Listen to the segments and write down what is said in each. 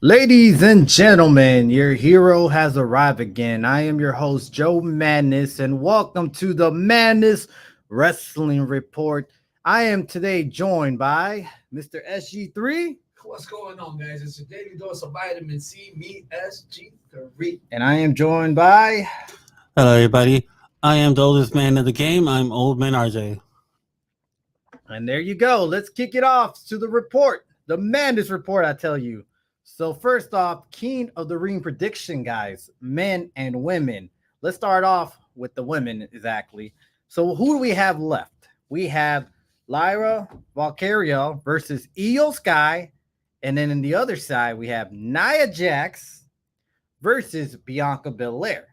Ladies and gentlemen, your hero has arrived again. I am your host, Joe Madness, and welcome to the Madness Wrestling Report. I am today joined by Mr. SG3. What's going on, guys? It's a daily dose of vitamin C, me, SG3. And I am joined by. Hello, everybody. I am the oldest man of the game. I'm Old Man RJ. And there you go. Let's kick it off to the report, the Madness Report, I tell you. So first off, King of the Ring prediction, guys, men and women. Let's start off with the women, exactly. So who do we have left? We have Lyra Valkyria versus Io Sky. And then in the other side, we have Nia Jax versus Bianca Belair.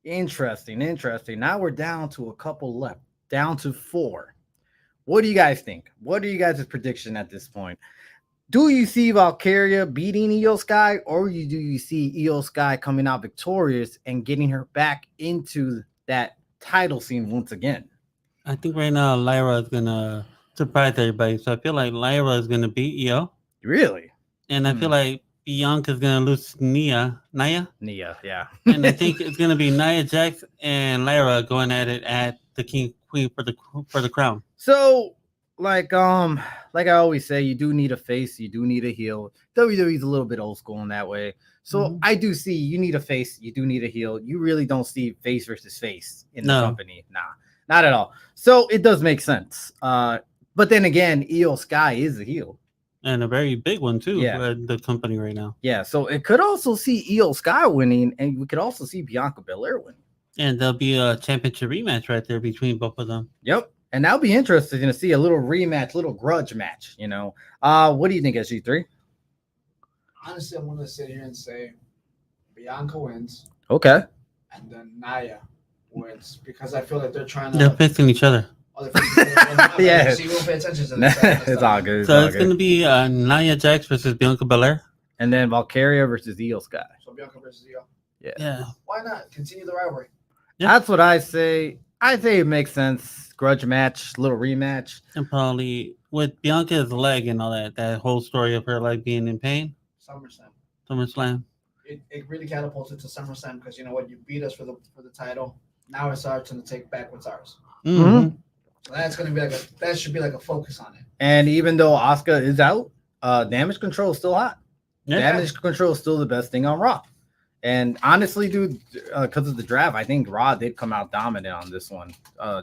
Interesting. Now we're down to a couple left, down to 4. What do you guys think? What are you guys' prediction at this point? Do you see Valkyria beating Io Sky, or do you see Io Sky coming out victorious and getting her back into that title scene once again? I think right now Lyra is going to surprise everybody. So I feel like Lyra is going to beat Io. Really? And I feel like Bianca is going to lose to Nia, yeah. And I think it's going to be Nia Jax and Lyra going at it at the Queen for the crown. So, like I always say, you do need a face, you do need a heel. WWE's a little bit old school in that way. So I do see you need a face, you do need a heel. You really don't see face versus face in the company. Nah, not at all. So it does make sense. But then again, Io Sky is a heel. And a very big one, too, for the company right now. Yeah, so it could also see Io Sky winning, and we could also see Bianca Belair winning. And there'll be a championship rematch right there between both of them. Yep. And that'll be interesting to see a little rematch, little grudge match, you know. What do you think, SG3? Honestly, I'm going to sit here and say Bianca wins. Okay. And then Nia wins because I feel like they're trying to. They're facing each other. Yeah. So you won't pay attention to that. It's all good. So it's going to be Nia Jax versus Bianca Belair. And then Valkyria versus Io Sky. So Bianca versus Io. Yeah. Why not? Continue the rivalry. Yeah. That's what I say. I say it makes sense. Grudge match, little rematch. And probably with Bianca's leg and all that whole story of her leg being in pain. SummerSlam. It really catapulted to SummerSlam because you know what? You beat us for the title. Now it's our turn to take back what's ours. Mm-hmm. So that's gonna be that should be like a focus on it. And even though Asuka is out, Damage Control is still hot. Yeah. Damage Control is still the best thing on Raw. And honestly, dude, because of the draft, I think Raw did come out dominant on this one,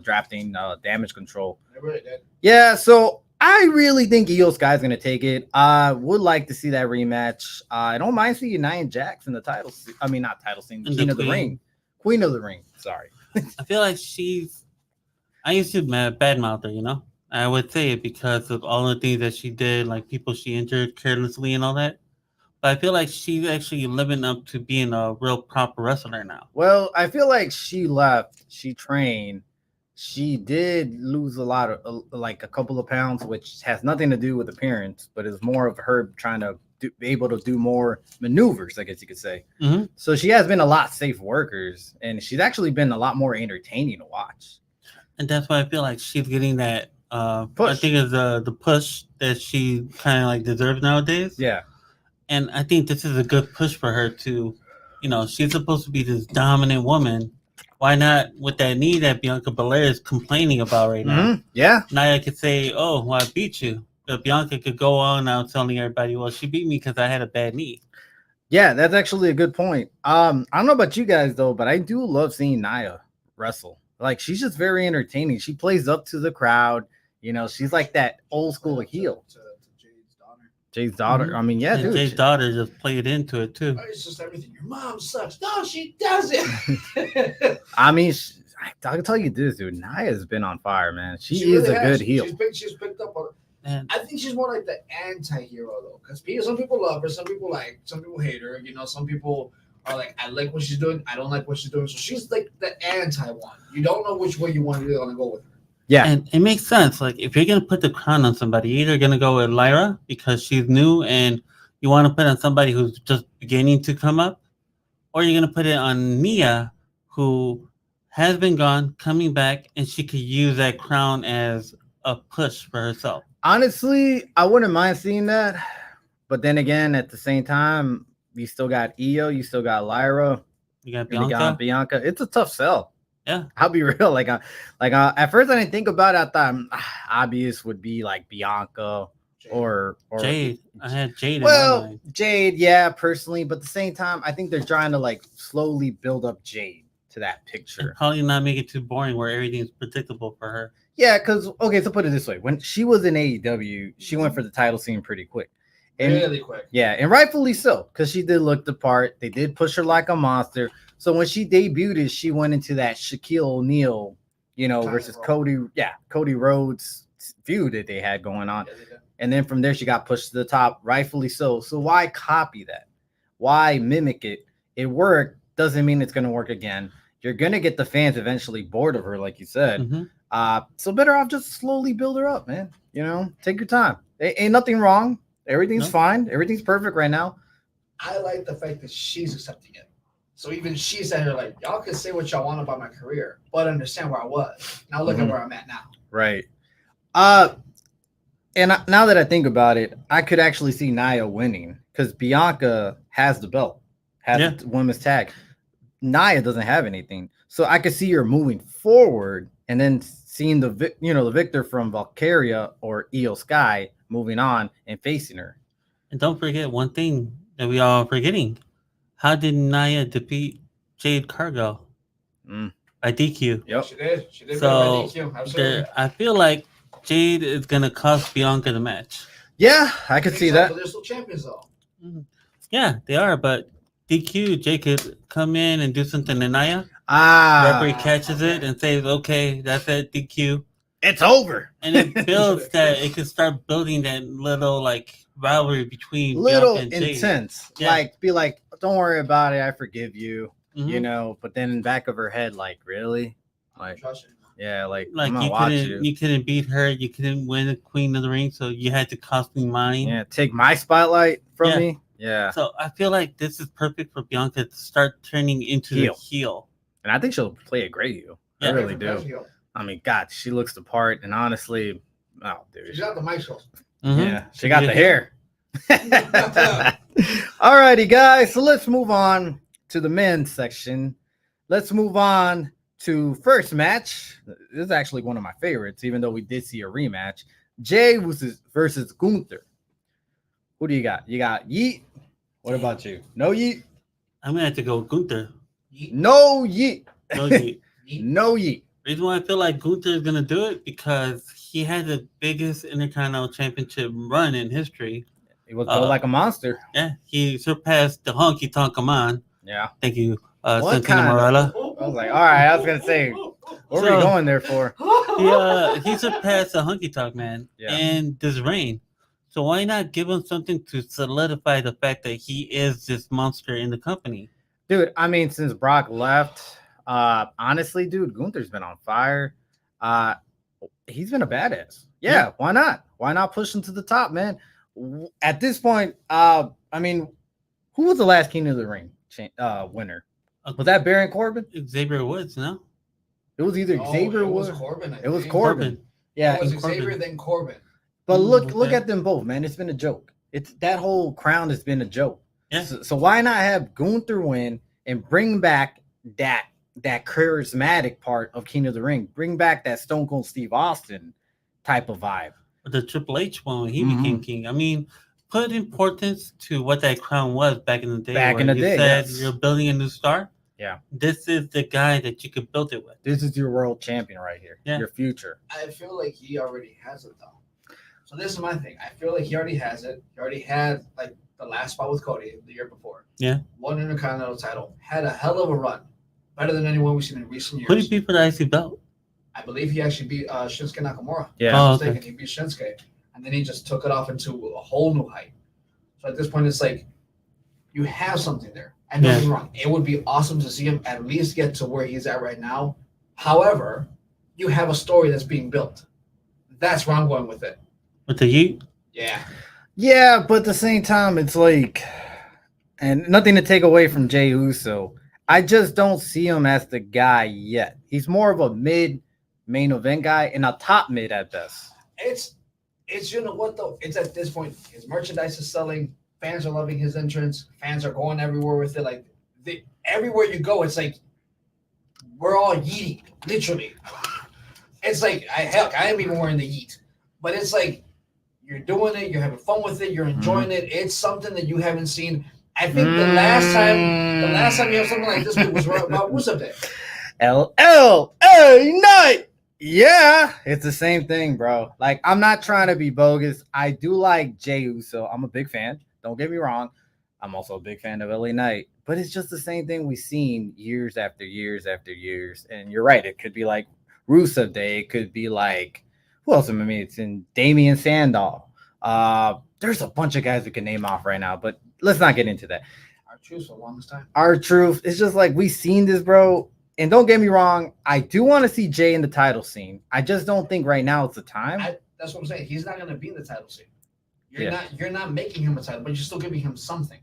drafting Damage Control. They really did. Yeah, so I really think Io Sky's going to take it. I would like to see that rematch. I don't mind seeing Nia Jax in the title. I mean, not title scene, Queen of the Ring. Queen of the Ring. Sorry. I feel like I used to badmouth her, you know? I would say it because of all the things that she did, like people she injured carelessly and all that. But I feel like she's actually living up to being a real proper wrestler now. Well, I feel like she left, she trained, she did lose a lot of, like a couple of pounds, which has nothing to do with appearance, but it's more of her trying to be able to do more maneuvers, I guess you could say. Mm-hmm. So she has been a lot safe workers, and she's actually been a lot more entertaining to watch. And that's why I feel like she's getting that push. I think is the push that she kind of like deserves nowadays. Yeah. And I think this is a good push for her to, you know, she's supposed to be this dominant woman. Why not with that knee that Bianca Belair is complaining about right now? Mm-hmm. Yeah. Nia could say, oh, well, I beat you. But Bianca could go on now telling everybody, well, she beat me because I had a bad knee. Yeah, that's actually a good point. I don't know about you guys, though, but I do love seeing Nia wrestle. Like, she's just very entertaining. She plays up to the crowd. You know, she's like that old school heel. Jade's daughter. Mm-hmm. I mean, yeah, dude. Jade's daughter just played into it too. It's just everything. Your mom sucks. No, she doesn't. I mean, I can tell you this, dude. Nia's been on fire, man. She is really a good heel. She's picked up on. I think she's more like the anti-hero though, because some people love her, some people hate her. You know, some people are like, I like what she's doing, I don't like what she's doing. So she's like the anti one. You don't know which way you want to go with her. Yeah, and it makes sense. Like if you're gonna put the crown on somebody, you're either gonna go with Lyra because she's new and you want to put it on somebody who's just beginning to come up, or you're gonna put it on Nia, who has been gone, coming back, and she could use that crown as a push for herself. Honestly, I wouldn't mind seeing that. But then again, at the same time, you still got Io, you still got Lyra, You got and you Bianca. got Bianca. It's a tough sell. Yeah. I'll be real. At first I didn't think about it. I thought obvious would be like Bianca or Jade. I had Jade in my well, mind. Jade, yeah, personally, but at the same time, I think they're trying to like slowly build up Jade to that picture. And probably not make it too boring where everything's predictable for her. Yeah, because okay, so put it this way: when she was in AEW, she went for the title scene pretty quick, and Really quick. yeah, and rightfully so, because she did look the part. They did push her like a monster. So when she debuted, she went into that Shaquille O'Neal, versus Cody Rhodes feud that they had going on. And then from there, she got pushed to the top, rightfully so. So why copy that? Why mimic it? It worked. Doesn't mean it's going to work again. You're going to get the fans eventually bored of her, like you said. Mm-hmm. So better off just slowly build her up, man. Take your time. Ain't nothing wrong. Everything's fine. Everything's perfect right now. I like the fact that she's accepting it. So even she said her like, y'all can say what y'all want about my career, but understand where I was. Now look at where I'm at now. Right. And now that I think about it, I could actually see Nia winning because Bianca has the belt, has the women's tag. Nia doesn't have anything, so I could see her moving forward and then seeing the victor from Valkyria or Io Sky moving on and facing her. And don't forget one thing that we all are forgetting. How did Nia defeat Jade Cargill? By DQ. Yep. She did. She did So by DQ. Absolutely. I feel like Jade is going to cost Bianca the match. Yeah, I could see that. But they're still champions, though. Yeah, they are. But DQ, Jade could come in and do something to Nia. Referee catches it and says, okay, that's it, DQ. It's over. And it builds that, it can start building that little, like, rivalry between little Bianca and Jade. intense. Yeah. Like, be like, don't worry about it. I forgive you. But then in the back of her head, like, really? Like, yeah, like you couldn't beat her, you couldn't win the Queen of the Ring, so you had to cost me mine. Yeah, take my spotlight from me. Yeah. So I feel like this is perfect for Bianca to start turning into the heel. And I think she'll play a great heel. I really do. I mean, God, she looks the part, and honestly, oh, dude, she's got the mic show. Yeah, she got the hair. Alrighty, guys. So let's move on to the men's section. Let's move on to first match. This is actually one of my favorites, even though we did see a rematch. Jay versus Gunther. Who do you got? You got Yeet. What about you? No Yeet? I'm going to have to go with Gunther. No Yeet. No Yeet. No Yeet. Reason why I feel like Gunther is going to do it because he had the biggest Intercontinental Championship run in history. He was built like a monster. Yeah, he surpassed the Honky Tonk Man. Yeah. Thank you, Santino Marella. I was like, all right, I was going to say, what were you going there for? He surpassed the Honky Tonk Man in this reign. So why not give him something to solidify the fact that he is this monster in the company? Dude, I mean, since Brock left, honestly, dude, Gunther's been on fire. He's been a badass. Yeah, why not? Why not push him to the top, man? At this point, I mean, who was the last King of the Ring winner? Was that Baron Corbin? Xavier Woods, no? It was either Xavier Woods. Corbin. It was Corbin. Yeah, it was Xavier then Corbin. But look at them both, man. It's been a joke. It's that whole crown has been a joke. Yeah. So why not have Gunther win and bring back that charismatic part of King of the Ring? Bring back that Stone Cold Steve Austin type of vibe. The Triple H one when he became king. I mean, put importance to what that crown was back in the day. Back in the day, said you're building a new star. Yeah. This is the guy that you could build it with. This is your world champion right here. Yeah. Your future. I feel like he already has it, though. So this is my thing. I feel like he already has it. He already had, like, the last spot with Cody the year before. Yeah. Won Intercontinental title. Had a hell of a run. Better than anyone we've seen in recent years. Who did he beat for the IC belt? I believe he actually beat Shinsuke Nakamura. Yeah. If I'm not okay. mistaken, he beat Shinsuke. And then he just took it off into a whole new height. So at this point, it's like, you have something there. And don't get me wrong. It would be awesome to see him at least get to where he's at right now. However, you have a story that's being built. That's where I'm going with it. With the Heat? Yeah. Yeah, but at the same time, it's like, and nothing to take away from Jey Uso. I just don't see him as the guy yet. He's more of a mid main event guy and a top mid at best. It's, you know what though? It's at this point, his merchandise is selling. Fans are loving his entrance. Fans are going everywhere with it. Like everywhere you go, it's like we're all yeeting, literally. It's like I am even wearing the yeet, but it's like you're doing it, you're having fun with it, you're enjoying it. It's something that you haven't seen. I think the last time you have something like this was about Rusev Day. LLA night. Yeah, it's the same thing, bro. Like, I'm not trying to be bogus. I do like Jey Uso. I'm a big fan. Don't get me wrong. I'm also a big fan of LA Knight. But it's just the same thing we've seen years after years after years. And you're right. It could be like Rusev Day. It could be like, who else am I mean? It's in Damian Sandow. There's a bunch of guys we can name off right now, but let's not get into that. R-Truth for the longest time. R-Truth. It's just like we've seen this, bro. And don't get me wrong, I do want to see Jay in the title scene. I just don't think right now it's the time. That's what I'm saying. He's not going to be in the title scene. You're not making him a title, but you're still giving him something.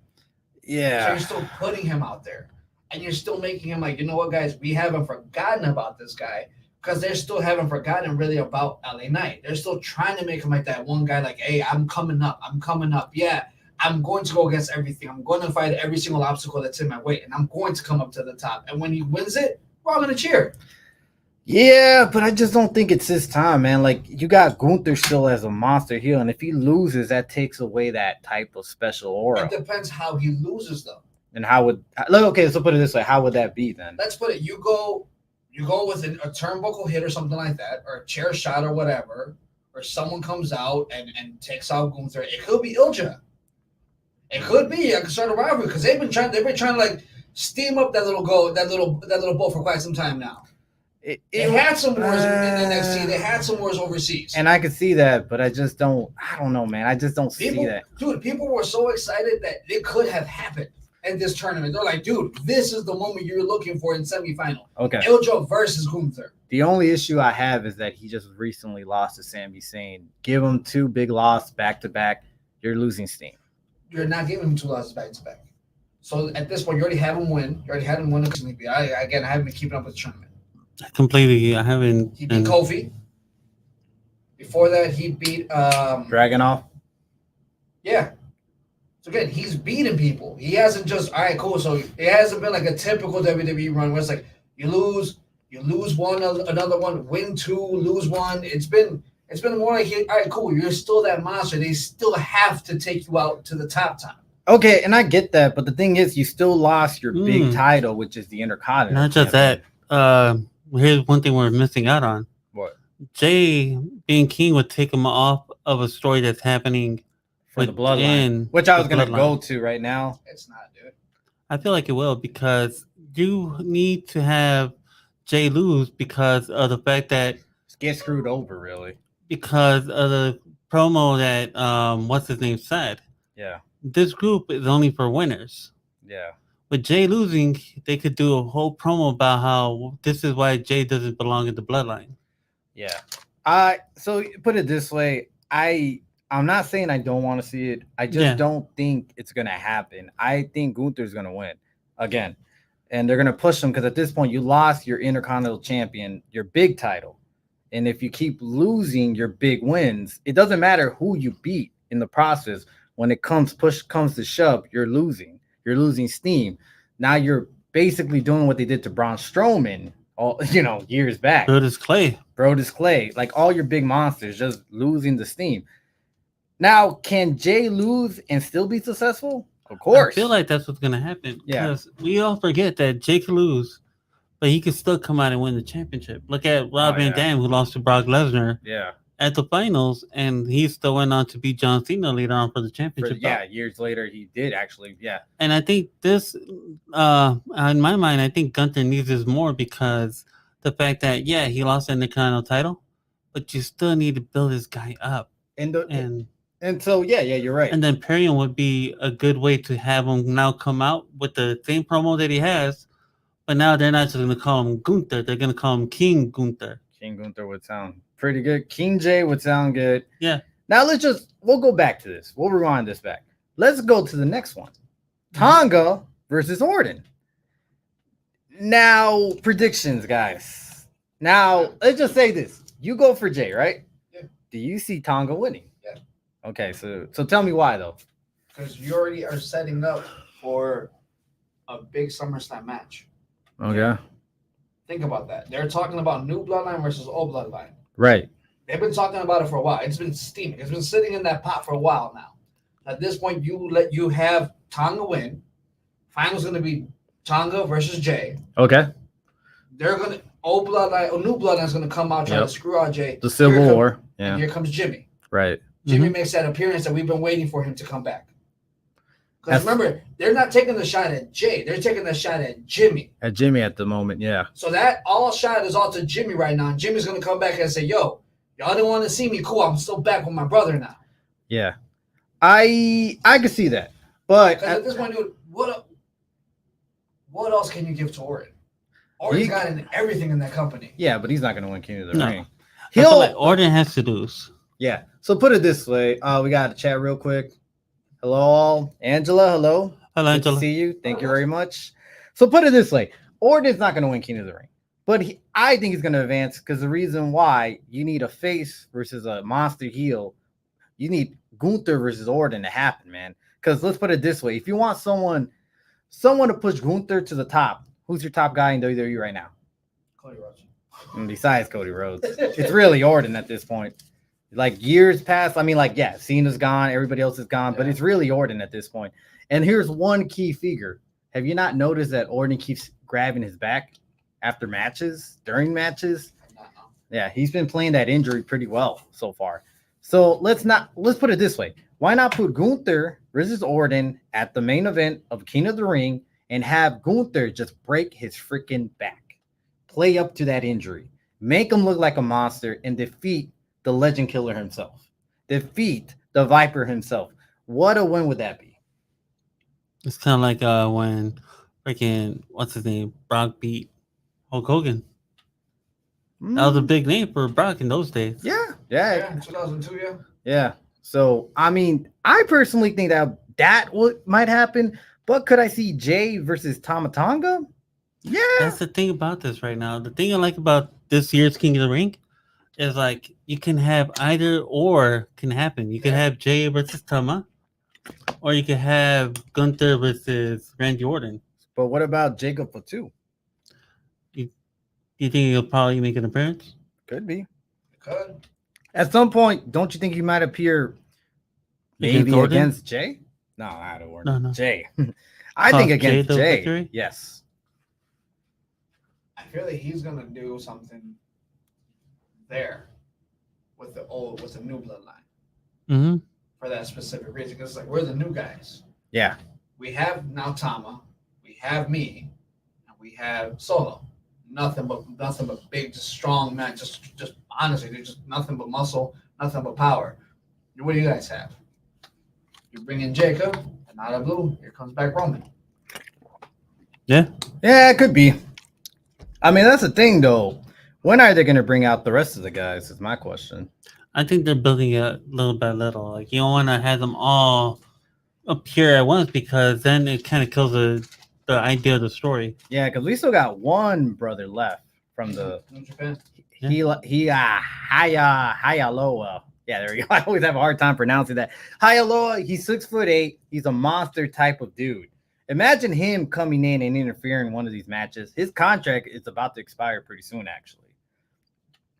Yeah. So you're still putting him out there. And you're still making him like, you know what, guys, we haven't forgotten about this guy, because they still haven't forgotten really about LA Knight. They're still trying to make him like that one guy, like, hey, I'm coming up. Yeah, I'm going to go against everything. I'm going to fight every single obstacle that's in my way, and I'm going to come up to the top. And when he wins it, we're all going to cheer. Yeah, but I just don't think it's his time, man. Like, you got Gunther still as a monster heel, and if he loses, that takes away that type of special aura. It depends how he loses, though. And how would okay? So put it this way: how would that be then? Let's put it. You go with a turnbuckle hit or something like that, or a chair shot or whatever, or someone comes out and takes out Gunther. It could be Ilja. It could be a start a rivalry, because they've been trying to like steam up that little boat for quite some time now. It had some wars in NXT. They had some wars overseas. And I could see that, but I don't know, man. I just don't see that. Dude, people were so excited that it could have happened in this tournament. They're like, dude, this is the moment you're looking for in semifinal. Okay. Ilja versus Gunther. The only issue I have is that he just recently lost to Sami Zayn. Give him 2 big losses back to back. You're losing steam. You're not giving him 2 losses back to back. So at this point, you already have him win. I haven't been keeping up with the tournament. Completely. I haven't. He beat Kofi. Before that, he beat Dragunov. Yeah. So again, he's beating people. He hasn't just all right, cool. So it hasn't been like a typical WWE run where it's like you lose one, another one, win 2, lose 1. It's been more like, all right, cool. You're still that monster. They still have to take you out to the top time. Okay, and I get that, but the thing is, you still lost your big title, which is the Intercontinental. Not just that. Here's one thing we're missing out on. What? Jay being king would take him off of a story that's happening for the bloodline, which I was going to go to right now. It's not, dude. I feel like it will, because you need to have Jay lose because of the fact that get screwed over, really. Because of the promo that what's his name said. Yeah. This group is only for winners. Yeah. With Jay losing, they could do a whole promo about how this is why Jay doesn't belong in the bloodline. Yeah. So put it this way, I'm not saying I don't want to see it. I just don't think it's gonna happen. I think Gunther's gonna win again, and they're gonna push him because at this point you lost your Intercontinental Champion, your big title, and if you keep losing your big wins, it doesn't matter who you beat in the process. When it comes to shove, you're losing. You're losing steam. Now you're basically doing what they did to Braun Strowman, years back. Brodus Clay, like all your big monsters, just losing the steam. Now, can Jay lose and still be successful? Of course. I feel like that's what's gonna happen. Because we all forget that Jay can lose, but he can still come out and win the championship. Look at Rob Van Dam, who lost to Brock Lesnar. Yeah. At the finals, and he still went on to beat John Cena later on for the championship. Years later he did actually. Yeah. And I think this, in my mind, I think Gunther needs this more because the fact that he lost the Intercontinental title, but you still need to build this guy up. And so you're right. And then Imperium would be a good way to have him now come out with the same promo that he has, but now they're not just going to call him Gunther; they're going to call him King Gunther. King Gunther would sound pretty good. King Jay would sound good. Yeah. Now we'll go back to this. We'll rewind this back. Let's go to the next one. Tonga versus Orton. Now, predictions, guys. Now, let's just say this. You go for Jay, right? Yeah. Do you see Tonga winning? Okay, so tell me why though. Because you already are setting up for a big SummerSlam match. Okay. Think about that. They're talking about new bloodline versus old bloodline. Right. They've been talking about it for a while. It's been steaming. It's been sitting in that pot for a while now. At this point, you have Tonga win. Final's going to be Tonga versus Jay. Okay. They're going to old bloodline or new bloodline is going to come out trying to screw out Jay. The Civil War. Yeah. And here comes Jimmy. Right. Jimmy makes that appearance that we've been waiting for him to come back. Because remember, they're not taking the shot at Jay. They're taking the shot at Jimmy. At Jimmy at the moment, yeah. So that all shot is all to Jimmy right now. And Jimmy's going to come back and say, yo, y'all didn't want to see me. Cool, I'm still back with my brother now. Yeah. I can see that. But at this point, dude, what else can you give to Orton? Orton's got everything in that company. Yeah, but he's not going to win King of the Ring. Orton has to lose. Yeah. So put it this way. We got to chat real quick. Hello, all. Angela, hello. Hello, Good Angela. to see you. Thank you very much. So put it this way. Orton's not going to win King of the Ring. But I think he's going to advance because the reason why you need a face versus a monster heel, you need Gunther versus Orton to happen, man. Because let's put it this way. If you want someone to push Gunther to the top, who's your top guy in WWE right now? Cody Rhodes. And besides Cody Rhodes, it's really Orton at this point. Like years past, I mean, like, yeah, Cena's gone, everybody else is gone, but it's really Orton at this point. And here's one key figure. Have you not noticed that Orton keeps grabbing his back after matches, during matches? Yeah, he's been playing that injury pretty well so far. So let's put it this way. Why not put Gunther versus Orton at the main event of King of the Ring and have Gunther just break his freaking back? Play up to that injury. Make him look like a monster and defeat the Legend Killer himself. Defeat the Viper himself. What a win would that be? It's kind of like when freaking, what's his name? Brock beat Hulk Hogan. That was a big name for Brock in those days. Yeah. Yeah, 2002, yeah. Yeah. So, I mean, I personally think that might happen, but could I see Jay versus Tama Tonga? Yeah. That's the thing about this right now. The thing I like about this year's King of the Ring is like you can have either or can happen. You can have Jay versus Tama, or you can have Gunther versus Randy Orton. But what about Jacob Fatu? You think he'll probably make an appearance? Could be. Could. At some point, don't you think he might appear maybe against Jay? No, not Orton. No. Jay. I think against Jay. Victory? Yes. I feel like he's gonna do something there with the new bloodline for that specific reason. Because it's like we're the new guys. Yeah. We have now Tama, we have me, and we have Solo. Nothing but big, just strong man. Just honestly, they're just nothing but muscle, nothing but power. What do you guys have? You bring in Jacob, and out of blue, here comes back Roman. Yeah, it could be. I mean, that's the thing, though. When are they going to bring out the rest of the guys? Is my question. I think they're building it little by little. Like you don't want to have them all appear at once because then it kind of kills the idea of the story. Yeah, because we still got one brother left from the New Japan. Hayaloa. Yeah, there we go. I always have a hard time pronouncing that. Hayaloa, he's 6'8". He's a monster type of dude. Imagine him coming in and interfering in one of these matches. His contract is about to expire pretty soon, actually.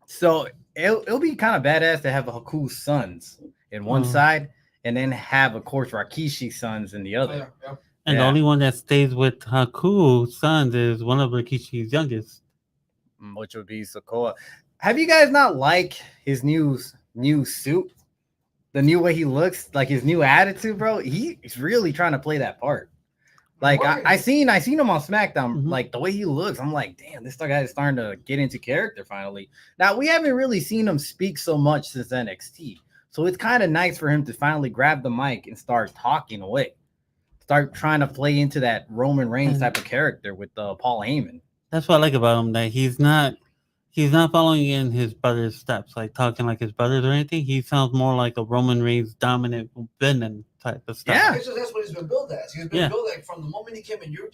So it'll be kind of badass to have Haku's sons in one side and then have, of course, Rakishi's sons in the other. Yeah. And the only one that stays with Haku's sons is one of Rikishi's youngest, which would be Sokoa. Have you guys not like his new suit? The new way he looks, like his new attitude, bro. He's really trying to play that part. Like I seen him on SmackDown. Like the way he looks, I'm like, damn, this guy is starting to get into character finally. Now we haven't really seen him speak so much since NXT, so it's kind of nice for him to finally grab the mic and start talking away. Start trying to play into that Roman Reigns type of character with Paul Heyman. That's what I like about him. That he's not following in his brother's steps, like talking like his brothers or anything. He sounds more like a Roman Reigns dominant villain type of stuff. Yeah, that's what he's been billed as. He's been billed like from the moment he came in. You're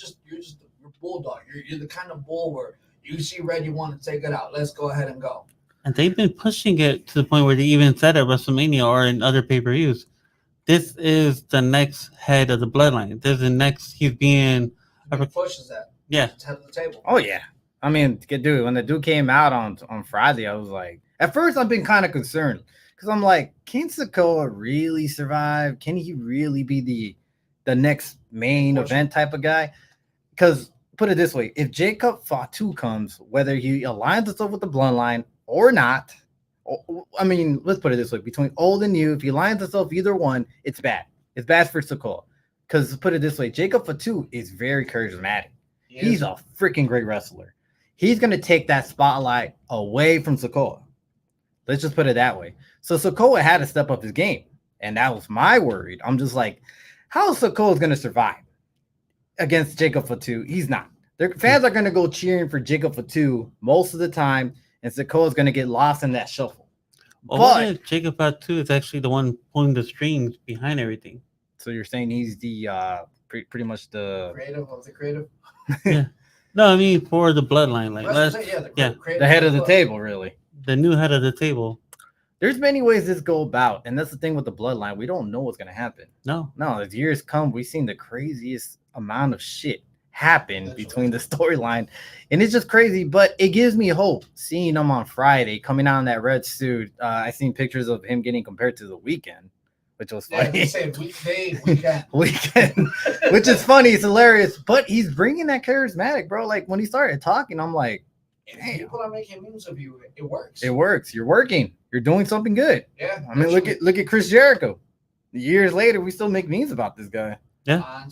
bulldog. You're the kind of bull where you see red, you want to take it out. Let's go ahead and go. And they've been pushing it to the point where they even said at WrestleMania or in other pay-per-views, this is the next head of the bloodline. This is the next. He's being. Pushes that. Yeah. It's head of the table. Oh yeah. I mean, dude, when the dude came out on Friday, I was like, at first I've been kind of concerned because I'm like, can Sikoa really survive? Can he really be the next main event type of guy? Because put it this way, if Jacob Fatu comes, whether he aligns himself with the bloodline or not, I mean, let's put it this way, between old and new, if he aligns himself either one, it's bad. It's bad for Sikoa. Because put it this way, Jacob Fatu is very charismatic. He's a freaking great wrestler. He's going to take that spotlight away from Sikoa. Let's just put it that way. So Sikoa had to step up his game. And that was my worry. I'm just like, how is Sikoa going to survive against Jacob Fatu? He's not. Their fans are going to go cheering for Jacob Fatu most of the time. And Sikoa is going to get lost in that shuffle. Well, but Jacob Fatu is actually the one pulling the strings behind everything. So you're saying he's the pretty much the creative of the creative? Yeah. No, I mean for the bloodline, like the head of the table, really. The new head of the table. There's many ways this go about, and that's the thing with the bloodline. We don't know what's gonna happen. No, as years come, we've seen the craziest amount of shit happen between the storyline, and it's just crazy. But it gives me hope seeing him on Friday coming out in that red suit. I seen pictures of him getting compared to the Weeknd, which was funny. Yeah, say weekend, which is funny. It's hilarious, but he's bringing that charismatic, bro. Like when he started talking, I'm like, damn. People are making memes of you. It works. It works. You're working. You're doing something good. Yeah. I mean, look at Chris Jericho. Years later, we still make memes about this guy. Yeah.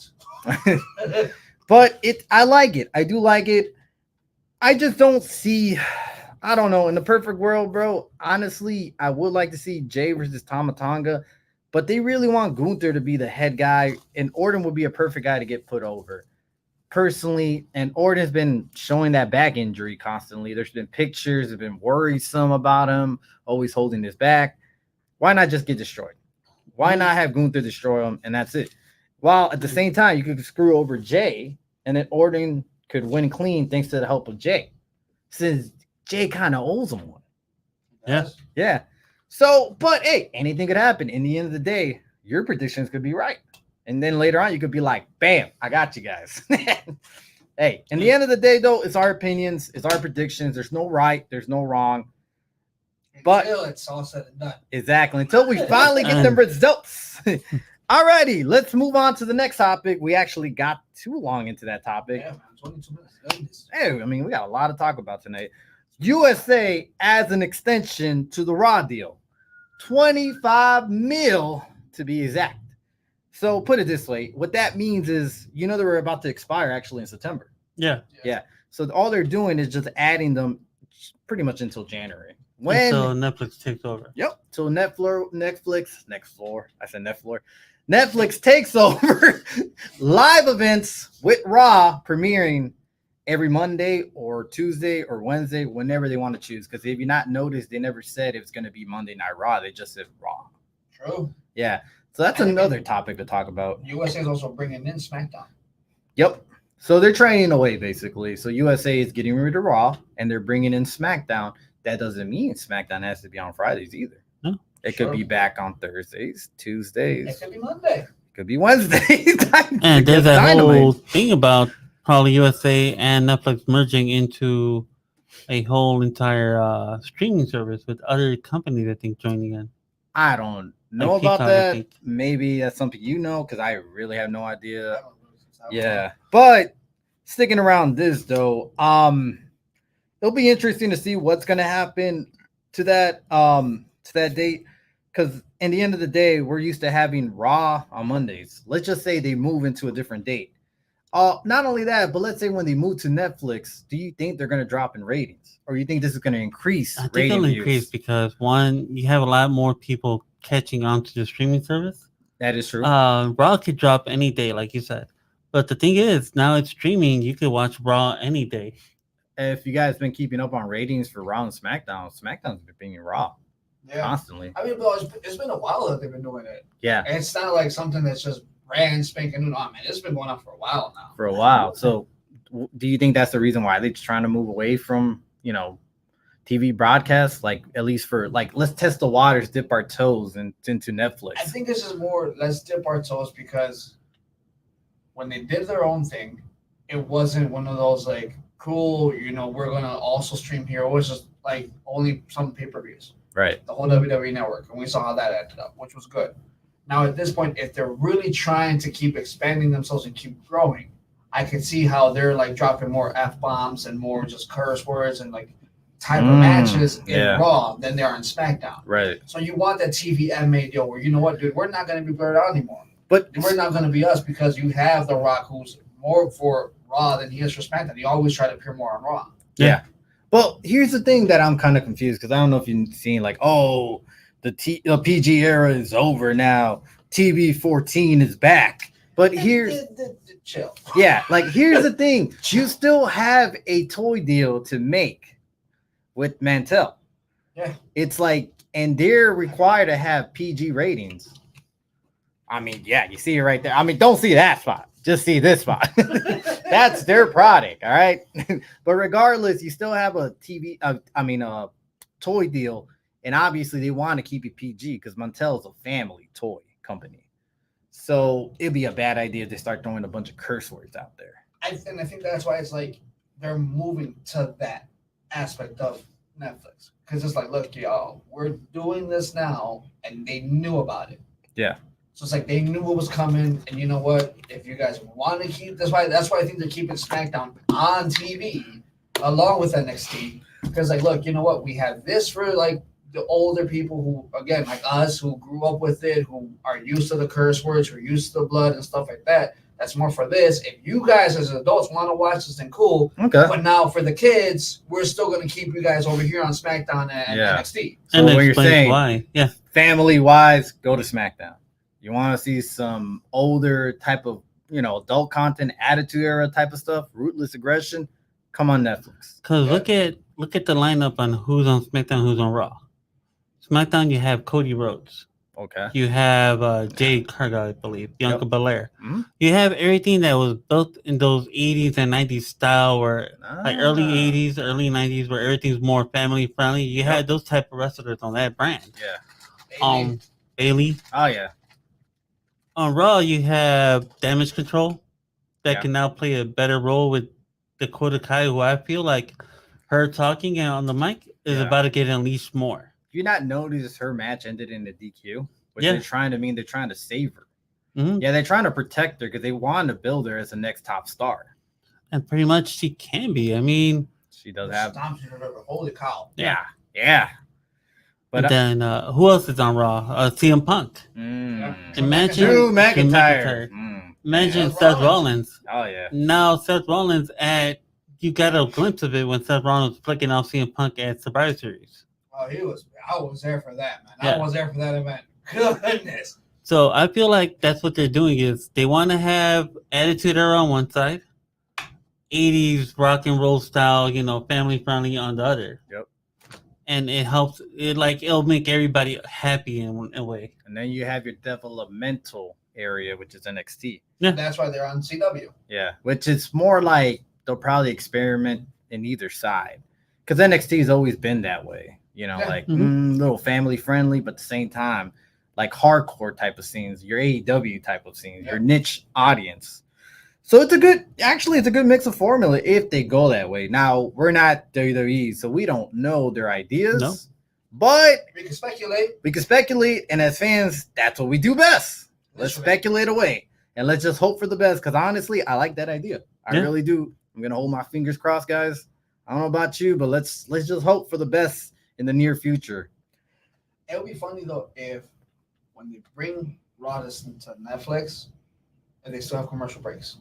But I like it. I do like it. I just don't see. I don't know. In the perfect world, bro. Honestly, I would like to see Jay versus Tama Tonga. But they really want Gunther to be the head guy, and Orton would be a perfect guy to get put over. Personally, and Orton's been showing that back injury constantly. There's been pictures, have been worrisome about him, always holding his back. Why not just get destroyed? Why not have Gunther destroy him, and that's it? While at the same time, you could screw over Jay, and then Orton could win clean thanks to the help of Jay, since Jay kind of owes him one. Yeah. So, but hey, anything could happen. In the end of the day, your predictions could be right. And then later on, you could be like, bam, I got you guys. Hey, in the end of the day, though, it's our opinions, it's our predictions. There's no right, there's no wrong. But until it's all said and done. Exactly. Until we finally get them results. Alrighty, let's move on to the next topic. We actually got too long into that topic. Yeah, man, 22 minutes. Hey, I mean, we got a lot to talk about tonight. USA adds an extension to the Raw deal. 25 mil to be exact. So put it this way, what that means is, they're about to expire actually in September. Yeah. So all they're doing is just adding them pretty much until January. Until Netflix takes over. Yep. So Netflix takes over live events with Raw premiering every Monday or Tuesday or Wednesday, whenever they want to choose. Because if you not noticed, they never said it was going to be Monday Night Raw. They just said Raw. True. Yeah. So that's another topic to talk about. USA is also bringing in SmackDown. Yep. So they're trading away, basically. So USA is getting rid of Raw, and they're bringing in SmackDown. That doesn't mean SmackDown has to be on Fridays either. No. It could be back on Thursdays, Tuesdays. It could be Monday. It could be Wednesdays. And there's that whole thing about probably USA and Netflix merging into a whole entire streaming service with other companies, I think, joining in. I don't know like about Peacock, that. Maybe that's something because I really have no idea. Yeah. But sticking around this though, it'll be interesting to see what's gonna happen to that date. Because in the end of the day, we're used to having Raw on Mondays. Let's just say they move into a different date. Not only that, but let's say when they move to Netflix, do you think they're going to drop in ratings? Or you think this is going to increase? I think it'll increase because, one, you have a lot more people catching on to the streaming service. That is true. Raw could drop any day, like you said. But the thing is, now it's streaming. You could watch Raw any day. If you guys been keeping up on ratings for Raw and SmackDown's been being Raw constantly. I mean, but it's been a while that they've been doing it. Yeah. And it's not like something that's just brand spanking new. Man, it's been going on for a while now. For a while. So do you think that's the reason why they're trying to move away from, TV broadcasts, like at least for like let's test the waters, dip our toes into Netflix. I think this is more let's dip our toes because when they did their own thing, it wasn't one of those like cool, we're gonna also stream here. It was just like only some pay-per-views. Right. The whole WWE network, and we saw how that ended up, which was good. Now at this point, if they're really trying to keep expanding themselves and keep growing, I can see how they're like dropping more F-bombs and more just curse words and like type of matches in Raw than they are in SmackDown. Right. So you want that TVMA deal where you know what, dude, we're not going to be blurred out anymore. But we're not going to be us because you have The Rock, who's more for Raw than he is for SmackDown. He always try to appear more on Raw. Yeah. Well, here's the thing that I'm kind of confused because I don't know if you've seen like, oh, the PG era is over now. TV 14 is back. But here's chill. Yeah, like here's the thing. You still have a toy deal to make with Mantel. Yeah. It's like, and they're required to have PG ratings. I mean, yeah, you see it right there. I mean, don't see that spot. Just see this spot. That's their product, all right? But regardless, you still have a toy deal, and obviously they want to keep it PG because Mattel's a family toy company. So it'd be a bad idea to start throwing a bunch of curse words out there. I think that's why it's like they're moving to that aspect of Netflix because it's like, look, y'all, we're doing this now, and they knew about it. Yeah. So it's like they knew what was coming, and you know what? If you guys want to keep that's why I think they're keeping SmackDown on TV along with NXT because like, look, you know what? We have this for like the older people who, again, like us, who grew up with it, who are used to the curse words, who are used to the blood and stuff like that. That's more for this. If you guys as adults want to watch this, then cool. Okay. But now for the kids, we're still going to keep you guys over here on SmackDown and NXT. So and what you're saying, why? Yeah. Family-wise, go to SmackDown. You want to see some older type of, adult content, attitude era type of stuff, ruthless aggression, come on Netflix. Because look at the lineup on who's on SmackDown, who's on Raw. SmackDown, you have Cody Rhodes. Okay. You have Jade Cargill, I believe, Bianca Belair. Mm-hmm. You have everything that was built in those 80s and 90s style, where like early 80s, early 90s, where everything's more family friendly. You had those type of wrestlers on that brand. Yeah. Bailey. Oh yeah. On Raw, you have Damage Control that can now play a better role with Dakota Kai, who I feel like her talking on the mic is about to get unleashed more. You not notice her match ended in a DQ, which they're trying to save her. Mm-hmm. Yeah, they're trying to protect her because they want to build her as the next top star. And pretty much she can be. I mean, she does have. Holy cow! Yeah. But then who else is on Raw? CM Punk. Imagine Drew McIntyre. Imagine Seth Rollins. Oh yeah. Now Seth Rollins you got a glimpse of it when Seth Rollins was flicking off CM Punk at Survivor Series. Oh, I was there for that, man. I was there for that event. Goodness. So I feel like that's what they're doing is they want to have Attitude Era on one side, 80s rock and roll style, family friendly on the other. Yep. And it helps. It'll make everybody happy in a way. And then you have your developmental area, which is NXT. Yeah, that's why they're on CW. Yeah, which is more like they'll probably experiment in either side, because NXT has always been that way. Little family friendly, but at the same time, like hardcore type of scenes, your AEW type of scenes, your niche audience. So it's a good mix of formula if they go that way. Now, we're not WWE, so we don't know their ideas. No. But we can speculate. And as fans, that's what we do best. Let's speculate away. And let's just hope for the best. Because honestly, I like that idea. I really do. I'm gonna hold my fingers crossed, guys. I don't know about you, but let's just hope for the best in the near future. It would be funny though if when they bring Raw to Netflix, and they still have commercial breaks.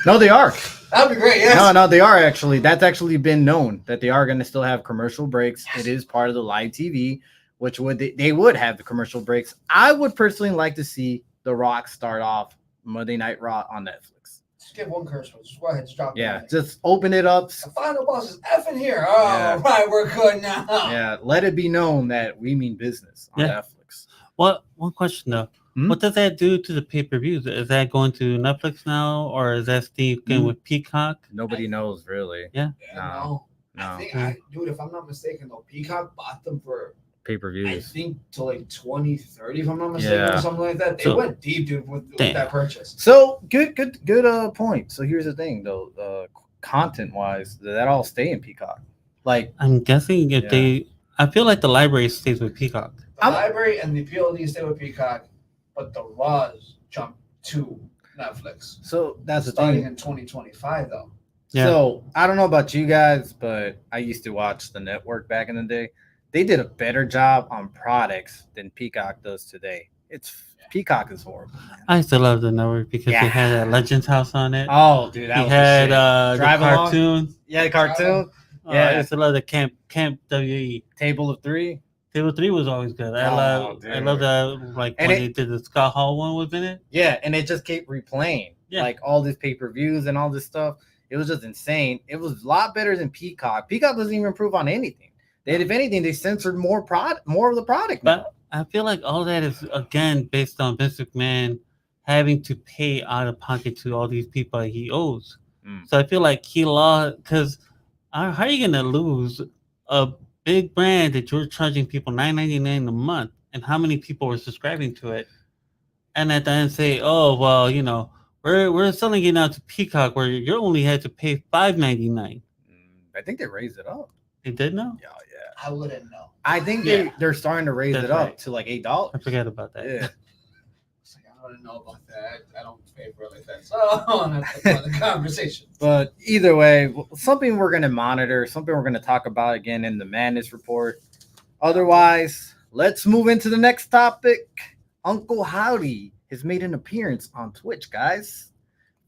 No, they are. That'd be great. Yes. No, they are actually. That's actually been known that they are going to still have commercial breaks. Yes. It is part of the live TV, which they would have the commercial breaks. I would personally like to see The Rock start off Monday Night Raw on Netflix. Just give one curse word. Just go ahead, just drop it. Yeah, just open it up. The final boss is effing here. Oh, right, we're good now. Yeah, let it be known that we mean business on Netflix. Well, one question though. What does that do to the pay-per-views? Is that going to Netflix now, or is that sticking with Peacock? Nobody knows, really. Yeah. No. No. Dude, if I'm not mistaken, though, Peacock bought them for Pay-per-views. I think to like 2030, if I'm not mistaken, Yeah. or something like that. They went deep, dude, with that purchase. So good point. So here's the thing, though, content-wise, that all stay in Peacock. Like I'm guessing if they, I feel like the library stays with Peacock. The library and the PLD stay with Peacock, but the Raws jump to Netflix. So that's starting the thing. in 2025, though. Yeah. So I don't know about you guys, but I used to watch the network back in the day. They did a better job on products than Peacock does today. Peacock is horrible. Man. I still love the network because they had that Legends House on it. Oh, dude, that he was had the cartoon. Yeah, the cartoon. Yeah, I used to love the Camp WE. Table of Three. Table 3 was always good. I love that, like and when they did the Scott Hall one was in it. Yeah, and it just kept replaying. Yeah. Like all these pay-per-views and all this stuff. It was just insane. It was a lot better than Peacock. Peacock doesn't even improve on anything. If anything, they censored more of the product. But I feel like all that is again based on Vince McMahon having to pay out of pocket to all these people he owes. So I feel like he lost because how are you gonna lose a big brand that you're charging people $9.99 a month, and how many people were subscribing to it, and at the end say, oh well, we're selling it now to Peacock where you only had to pay $5.99. I think they raised it up. They did now? Yeah. I wouldn't know. I think they're starting to raise it up to like $8. I forget about that. Yeah. I don't know about that. I don't pay for it like that. So that's another conversation. But either way, something we're going to monitor, something we're going to talk about again in the Madness Report. Otherwise, let's move into the next topic. Uncle Howdy has made an appearance on Twitch, guys.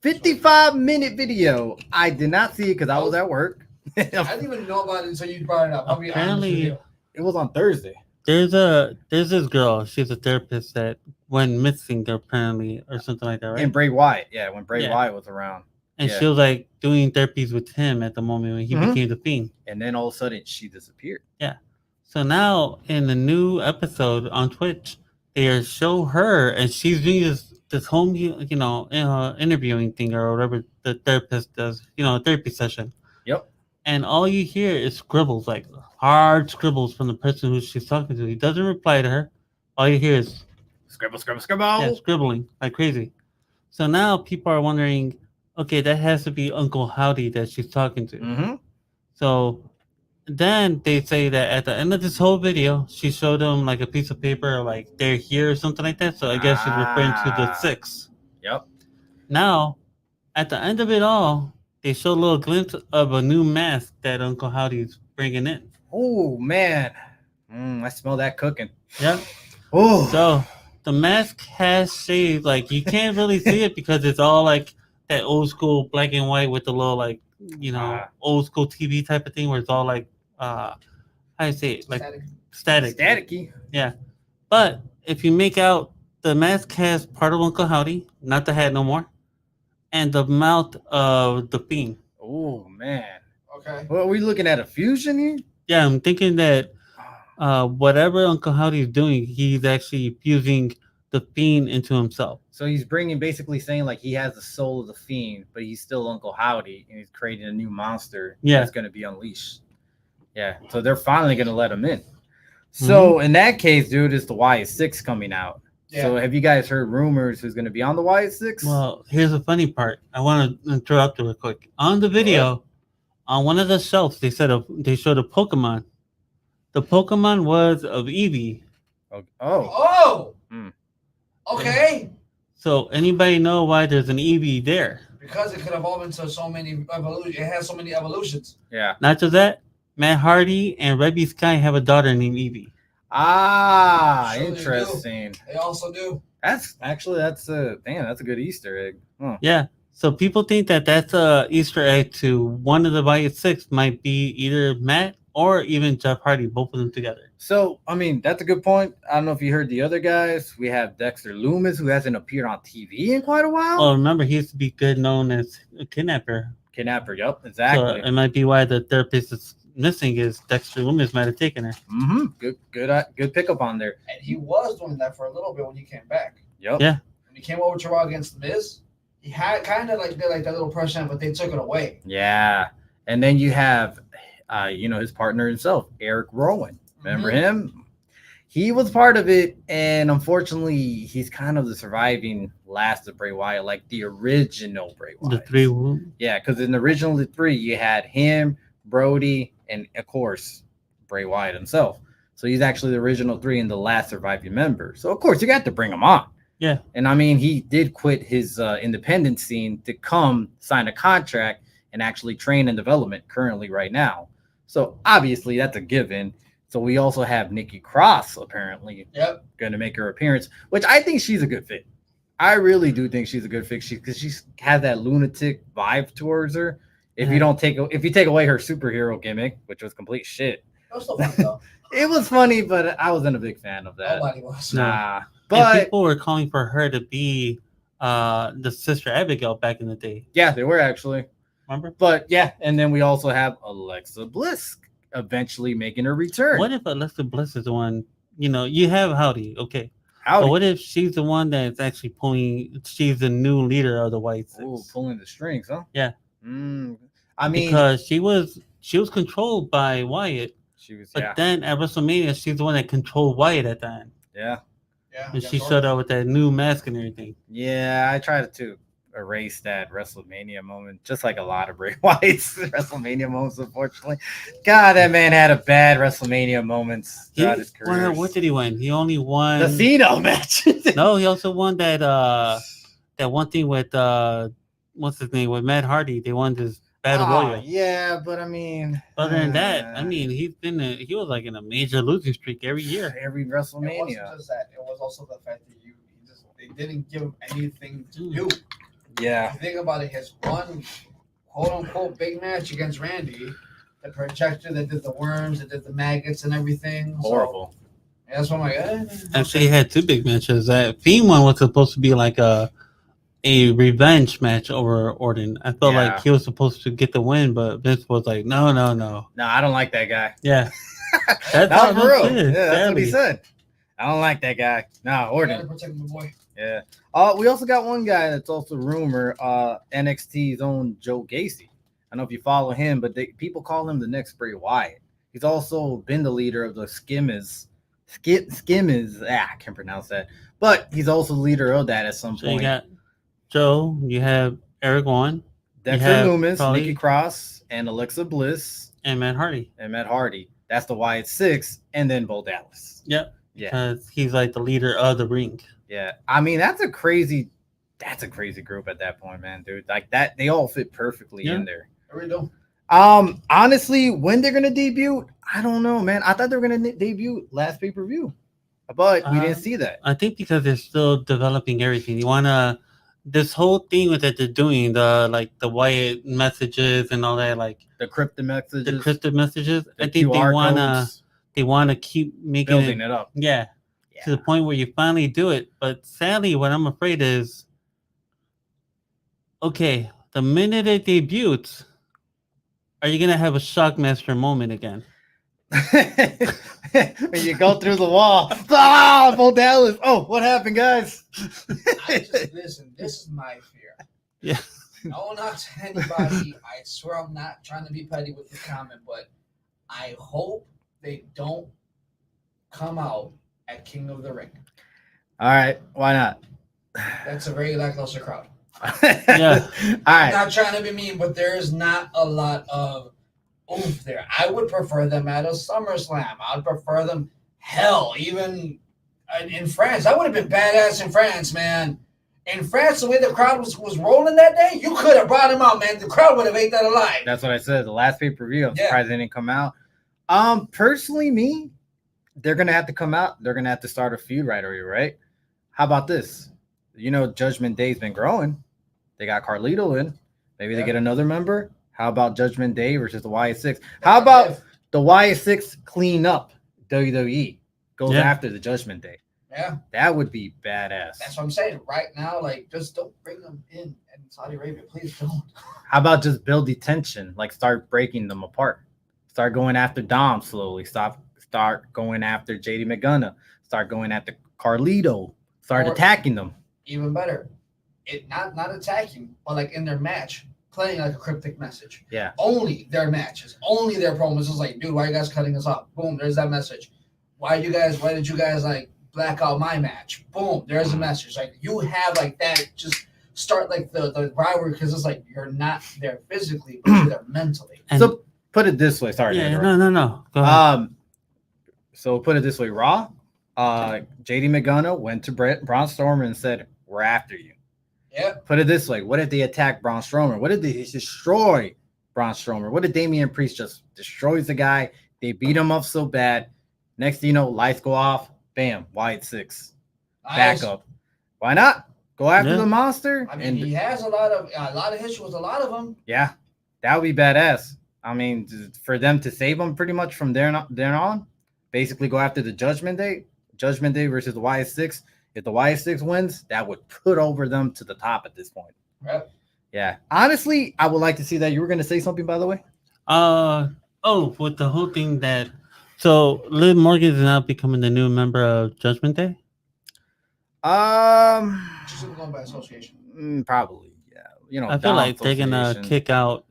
55-minute video. I did not see it because I was at work. I didn't even know about it until you brought it up. Apparently, it was on Thursday. There's this girl. She's a therapist that went missing apparently or something like that, right? And Bray Wyatt, when Bray Wyatt was around. And she was like doing therapies with him at the moment when he became the Fiend. And then all of a sudden she disappeared. Yeah. So now in the new episode on Twitch, they show her and she's doing this home, interviewing thing or whatever the therapist does, a therapy session. Yep. And all you hear is scribbles, like hard scribbles from the person who she's talking to. He doesn't reply to her. All you hear is scribble. Yeah, scribbling like crazy. So now people are wondering, okay, that has to be Uncle Howdy that she's talking to. Mm-hmm. So then they say that at the end of this whole video, she showed them like a piece of paper, like they're here or something like that. So I guess she's referring to the 6. Yep. Now, at the end of it all, they show a little glimpse of a new mask that Uncle Howdy's bringing in. Oh, man. I smell that cooking. Yep. Oh. So the mask has shades. Like, you can't really see it because it's all like that old school black and white with the little, like, old school TV type of thing where it's all like, how do you say it? Like static. Staticky. Yeah. But if you make out, the mask has part of Uncle Howdy, not the hat no more, and the mouth of the Fiend. Oh, man. Okay. Well, are we looking at a fusion here? Yeah, I'm thinking that whatever Uncle Howdy is doing, he's actually fusing the Fiend into himself. So he's basically saying like he has the soul of the Fiend, but he's still Uncle Howdy, and he's creating a new monster that's going to be unleashed. Yeah, so they're finally going to let him in. So in that case, dude, it's the YS6 coming out. Yeah. So have you guys heard rumors who's going to be on the YS6? Well, here's the funny part. I want to interrupt real quick. On the video, on one of the shelves, they showed a Pokemon. The Pokemon was of Eevee. Oh. Okay. So anybody know why there's an Eevee there? Because it could evolve into so many evolutions. It has so many evolutions. Yeah. Not just that, Matt Hardy and Rebby Sky have a daughter named Eevee. Interesting. They also do. That's a good Easter egg. Huh. Yeah. So people think that that's a Easter egg to one of the YS6 might be either Matt or even Jeff Hardy, both of them together. So, I mean, that's a good point. I don't know if you heard the other guys. We have Dexter Loomis, who hasn't appeared on TV in quite a while. Oh, remember, he used to be good known as a kidnapper. Yep, exactly. So it might be why the therapist is missing is Dexter Loomis might have taken her. Mm-hmm. Good pickup on there. And he was doing that for a little bit when he came back. Yep. Yeah. When he came over to Raw against The Miz, he had kind of like did like that little pressure, but they took it away. Yeah. And then you have his partner himself, Eric Rowan. Remember him? He was part of it, and unfortunately, he's kind of the surviving last of Bray Wyatt, like the original Bray The Wyatt. three. Yeah, because in the original the three, you had him, Brody, and of course Bray Wyatt himself. So he's actually the original three and the last surviving member. So of course you got to bring him on. Yeah. And I mean, he did quit his independent scene to come sign a contract and actually train in development currently right now. So obviously that's a given. So we also have Nikki Cross apparently going to make her appearance, which I think she's a good fit. I really do think she's a good fit because she has that lunatic vibe towards her. If you take away her superhero gimmick, which was complete shit. That was still fun though. It was funny, but I wasn't a big fan of that. Nobody was. Nah. And But people were calling for her to be the Sister Abigail back in the day. yeah, they were actually. Remember? But yeah, and then we also have Alexa Bliss eventually making her return. What if Alexa Bliss is the one? You have Howdy, okay. Howdy. But what if she's the one that's actually pulling? She's the new leader of the White Six. Ooh, pulling the strings, huh? Yeah. I mean, because she was controlled by Wyatt, she was. but then at WrestleMania, she's the one that controlled Wyatt at the end. Yeah. Yeah. And she showed up with that new mask and everything. Yeah, I tried to erase that WrestleMania moment, just like a lot of Bray Wyatt's WrestleMania moments, unfortunately. God, that man had a bad WrestleMania moments throughout his career. What did he win? He only won the Cena match. No, he also won that one thing with what's his name, with Matt Hardy. They won this Battle Royal. Yeah, but I mean, other than that, I mean, he was like in a major losing streak every year. Every It WrestleMania. wasn't just that. It was also the fact that they didn't give him anything to do. Yeah. If you think about it, his one quote unquote big match against Randy, the projector that did the worms, that did the maggots and everything. Horrible. So, yeah, that's what I'm like. Actually, he had two big matches. That Fiend one was supposed to be like a revenge match over Orton. I felt like he was supposed to get the win, but Vince was like, no. No, I don't like that guy. Yeah. That's for real. Yeah, that's what he said. I don't like that guy. No, Orton. Protect my boy. Yeah. We also got one guy that's also rumor, NXT's own Joe Gacy. I don't know if you follow him, but people call him the next Bray Wyatt. He's also been the leader of the Skimmers. I can't pronounce that. But he's also the leader of that at some point. You got Joe, you have Eric Rowan, Dexter Lumis, Nikki Cross, and Alexa Bliss. And Matt Hardy. That's the Wyatt Six, and then Bo Dallas. Yep. Yeah. Because he's like the leader of the ring. Yeah. I mean, that's a crazy group at that point, man, dude. Like that, they all fit perfectly in there. There we go. Honestly, when they're gonna debut, I don't know, man. I thought they were gonna debut last pay-per-view, but we didn't see that. I think because they're still developing everything. You wanna this whole thing that they're doing, the Wyatt messages and all that, like the cryptic messages. I think they wanna keep making building it up. Yeah. To the point where you finally do it. But sadly, what I'm afraid is, okay, the minute it debuts, are you gonna have a Shockmaster moment again? When you go through the wall, Bo Dallas. Oh, what happened, guys? Listen, this is my fear. Yeah. No, not to anybody. I swear I'm not trying to be petty with the comment, but I hope they don't come out at King of the Ring. All right, why not? That's a very lackluster crowd. Yeah. All right. I'm not trying to be mean, but there is not a lot of oomph there. I would prefer them at a SummerSlam. I would prefer them, even in France. That would have been badass in France, man. In France, the way the crowd was rolling that day, you could have brought him out, man. The crowd would have ate that alive. That's what I said. The last pay-per-view, I'm surprised they didn't come out. Personally, they're gonna have to come out. They're gonna have to start a feud right away, right? How about this? Judgment Day's been growing. They got Carlito in. Maybe they get another member. How about Judgment Day versus the Wyatt Six? How about the Wyatt Six clean up WWE? Goes after the Judgment Day. Yeah. That would be badass. That's what I'm saying. Right now, just don't bring them in Saudi Arabia. Please don't. How about just build the tension? Start breaking them apart. Start going after Dom slowly. Start going after JD McDonough. Start going after Carlito. Start attacking them. Even better. Not attacking, but in their match, playing like a cryptic message. Yeah. Only their matches, only their promos. It's like, dude, why are you guys cutting us off? Boom, there's that message. Why did you guys like black out my match? Boom, there's a message. Like you have like that, just start like the rivalry because it's like you're not there physically, but you're there mentally. And, So put it this way. Sorry. yeah, no. Go ahead. So put it this way. Raw. JD McDonough went to Braun Strowman and said, "We're after you." Yeah. Put it this way. What if they attack Braun Strowman? What if they destroy Braun Strowman? What if Damian Priest just destroys the guy? They beat him up so bad. Next thing you know, lights go off. Bam. Wyatt 6. Back up. Why not? Go after the monster. I mean, he has a lot of history with a lot of them. Yeah. That would be badass. I mean, for them to save him pretty much from there on, basically go after the Judgment Day versus the Wyatt 6. If the Wyatt 6 wins, that would put over them to the top at this point. Right. Yeah. Honestly, I would like to see that. You were going to say something, by the way? With the whole thing that, so Liv Morgan is now becoming the new member of Judgment Day? She's going by association. Probably, yeah. You know, I feel like they're going to kick out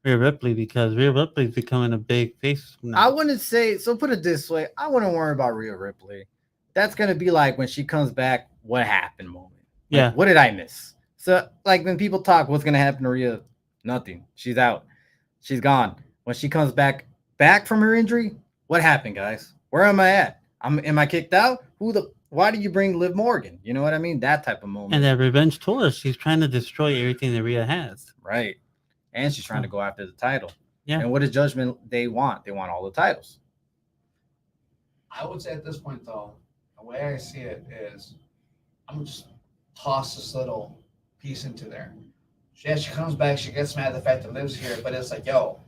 Rhea Ripley because Rhea Ripley is becoming a big face now. I wouldn't say, so put it this way, I wouldn't worry about Rhea Ripley. That's going to be like when she comes back, what happened moment. Like, yeah. What did I miss? So, like when people talk, what's going to happen to Rhea? Nothing. She's out. She's gone. When she comes back from her injury, what happened, guys? Where am I at? Am I kicked out? Why do you bring Liv Morgan? You know what I mean? That type of moment. And that revenge tour, she's trying to destroy everything that Rhea has. Right. And she's trying to go after the title. Yeah. And what does Judgment Day want? They want all the titles. I would say at this point, though, the way I see it is I'm going to just toss this little piece into there. She comes back. She gets mad at the fact that Liv's here. But it's like, yo,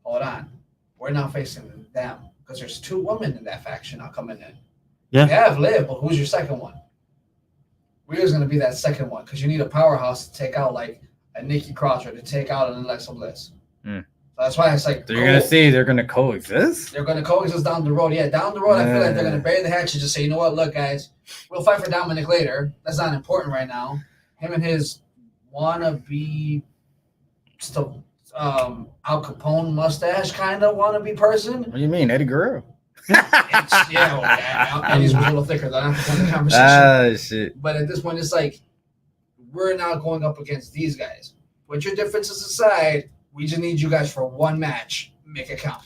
hold on. We're now facing them. Because there's 2 women in that faction now coming in. Yeah. You have Liv, but who's your second one? Rhea's going to be that second one. Because you need a powerhouse to take out, like, a Nikki Cross or to take out an Alexa Bliss. So that's why it's like... So you're going to see they're going to coexist? They're going to coexist down the road. Yeah, down the road, I feel like they're going to bury the hatchet and just say, you know what, look, guys, we'll fight for Dominic later. That's not important right now. Him and his wannabe Al Capone mustache kind of wannabe person. What do you mean, Eddie Guerrero? Eddie's was a little thicker than after the conversation. Shit. But at this point, it's like, we're now going up against these guys. Put your differences aside. We just need you guys for one match. Make it count.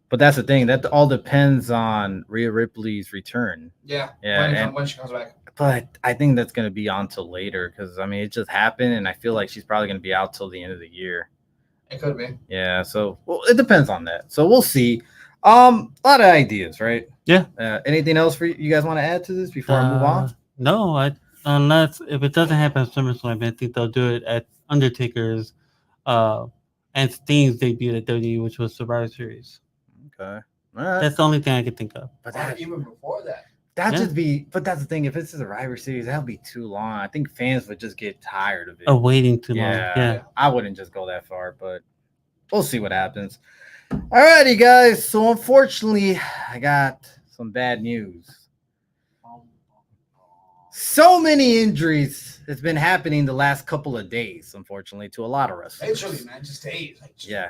But that's the thing. That all depends on Rhea Ripley's return. Yeah. When she comes back. But I think that's going to be on till later because, I mean, it just happened, and I feel like she's probably going to be out till the end of the year. It could be. Yeah, so it depends on that. So we'll see. A lot of ideas, right? Yeah. Anything else for you guys want to add to this before I move on? No, unless if it doesn't happen at SummerSlam, I think they'll do it at Undertaker's and Sting's debut at WWE, which was Survivor Series. Okay. All right. That's the only thing I could think of. But even before that. But that's the thing. If it's a Survivor Series, that'll be too long. I think fans would just get tired of it. Oh, waiting too long. Yeah. I wouldn't just go that far, but we'll see what happens. Alrighty, guys. So unfortunately, I got some bad news. So many injuries has been happening the last couple of days, unfortunately, to a lot of wrestlers. Literally, man, just days.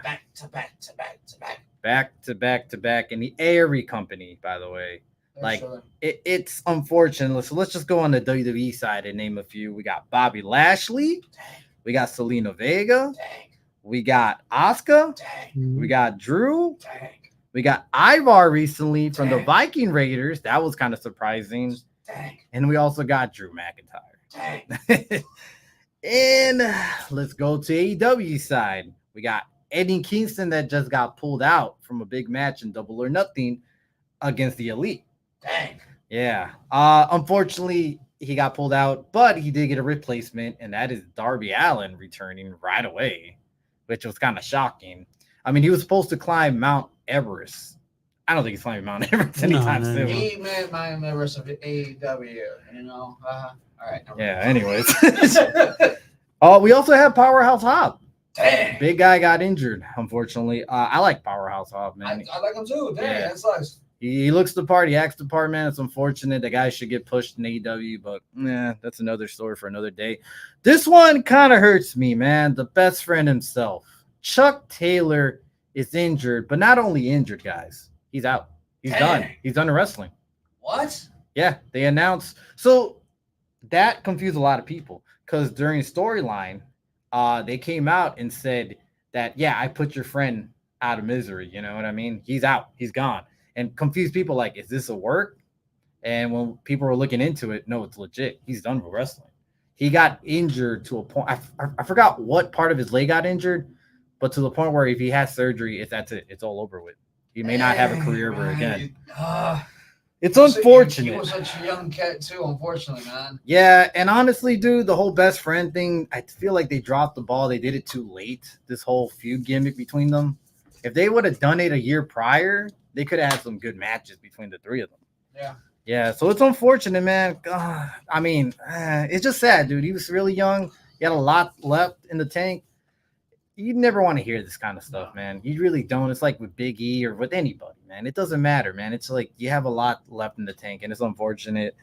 Back to back to back to back. Back to back to back. And the Aerie company, by the way. It's unfortunate. So let's just go on the WWE side and name a few. We got Bobby Lashley. We got Selena Vega. We got Asuka. We got Drew. We got Ivar recently from the Viking Raiders. That was kind of surprising. And we also got Drew McIntyre. And let's go to AEW side. We got Eddie Kingston that just got pulled out from a big match in Double or Nothing against the Elite. Yeah. Unfortunately, he got pulled out, but he did get a replacement, and that is Darby Allin returning right away, which was kind of shocking. I mean, he was supposed to climb Mount Everest. I don't think he's climbing Mount Everest anytime soon. He meant Mount Everest of AEW, you know. All right. Yeah, anyways. We also have Powerhouse Hobb. Dang. Big guy got injured, unfortunately. I like Powerhouse Hobb, man. I like him too. Dang, that sucks. He looks the part. He acts the part, man. It's unfortunate. The guy should get pushed in AEW, but that's another story for another day. This one kind of hurts me, man. The best friend himself, Chuck Taylor, is injured, but not only injured, guys. He's out. He's done. He's done in wrestling. What? Yeah, they announced. So that confused a lot of people because during storyline, they came out and said that, yeah, I put your friend out of misery. You know what I mean? He's out. He's gone. And confused people like, is this a work? And when people were looking into it, no, it's legit. He's done with wrestling. He got injured to a point. I forgot what part of his leg got injured, but to the point where if he has surgery, that's it. It's all over with. He may not have a career ever again. It's unfortunate. He was such a young cat too, unfortunately, man. Yeah, and honestly, dude, the whole best friend thing, I feel like they dropped the ball. They did it too late, this whole feud gimmick between them. If they would have done it a year prior, they could have had some good matches between the three of them. Yeah. Yeah, so it's unfortunate, man. I mean, it's just sad, dude. He was really young. He had a lot left in the tank. You never want to hear this kind of stuff, man. You really don't. It's like with Big E or with anybody, man. It doesn't matter, man. It's like you have a lot left in the tank, and it's unfortunate.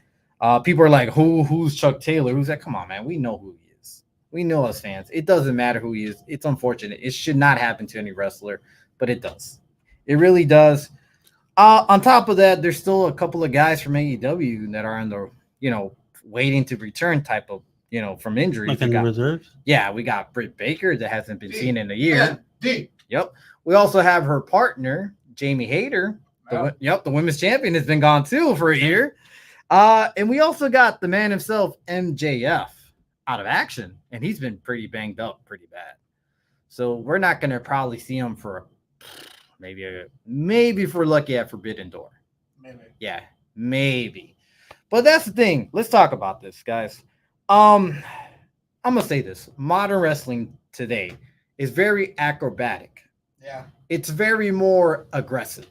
People are like, who's Chuck Taylor? Who's that? Come on, man. We know who he is. We know as fans. It doesn't matter who he is. It's unfortunate. It should not happen to any wrestler, but it does. It really does. On top of that, there's still a couple of guys from AEW that are in the, waiting to return type of, from injuries. Like in the reserves? Yeah, we got Britt Baker that hasn't been seen in a year. Yep. We also have her partner, Jamie Hayter. The women's champion has been gone too for a year. And we also got the man himself, MJF, out of action. And he's been pretty banged up pretty bad. So we're not going to probably see him for maybe if we're lucky at Forbidden Door. Maybe. Yeah, maybe. But that's the thing. Let's talk about this, guys. I'm gonna say this. Modern wrestling today is very acrobatic. Yeah. It's very more aggressive.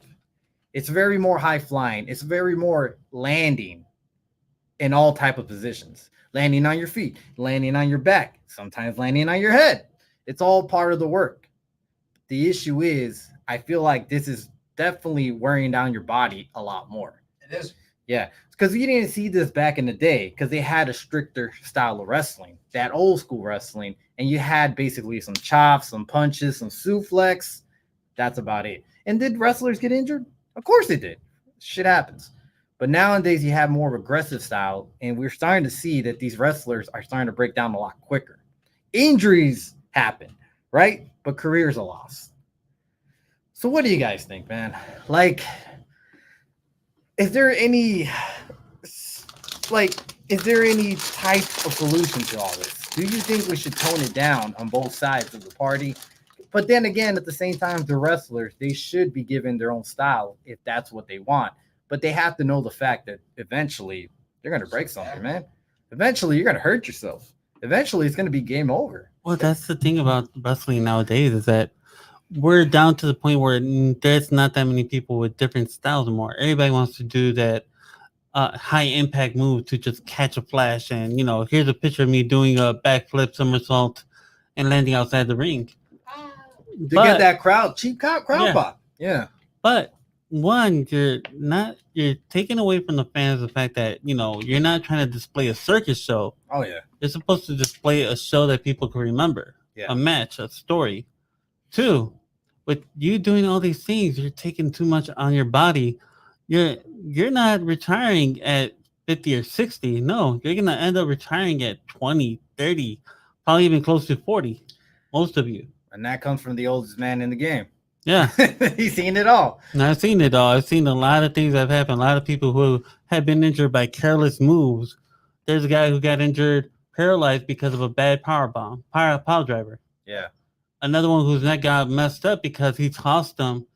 It's very more high flying. It's very more landing in all type of positions. Landing on your feet, landing on your back, sometimes landing on your head. It's all part of the work. The issue is, I feel like this is definitely wearing down your body a lot more. It is. Yeah, because you didn't see this back in the day because they had a stricter style of wrestling, that old school wrestling, and you had basically some chops, some punches, some suplex. That's about it. And did wrestlers get injured? Of course they did. Shit happens. But nowadays you have more of aggressive style, and we're starting to see that these wrestlers are starting to break down a lot quicker. Injuries happen, right? But careers are lost. So what do you guys think, man? Like, is there any type of solution to all this? Do you think we should tone it down on both sides of the party? But then again, at the same time, the wrestlers, they should be given their own style if that's what they want. But they have to know the fact that eventually they're going to break something, man. Eventually, you're going to hurt yourself. Eventually, it's going to be game over. Well, that's the thing about wrestling nowadays is that we're down to the point where there's not that many people with different styles anymore. Everybody wants to do that high impact move to just catch a flash. And, here's a picture of me doing a backflip somersault and landing outside the ring. To get that cheap crowd pop. Yeah. But one, you're taking away from the fans the fact that, you're not trying to display a circus show. Oh, yeah. You're supposed to display a show that people can remember. Yeah. A match, a story. Two, with you doing all these things, you're taking too much on your body. You're not retiring at 50 or 60. No, you're going to end up retiring at 20, 30, probably even close to 40. Most of you. And that comes from the oldest man in the game. Yeah. He's seen it all. And I've seen it all. I've seen a lot of things that have happened. A lot of people who have been injured by careless moves. There's a guy who got injured, paralyzed because of a bad pile driver. Yeah. Another one whose neck got messed up because he tossed him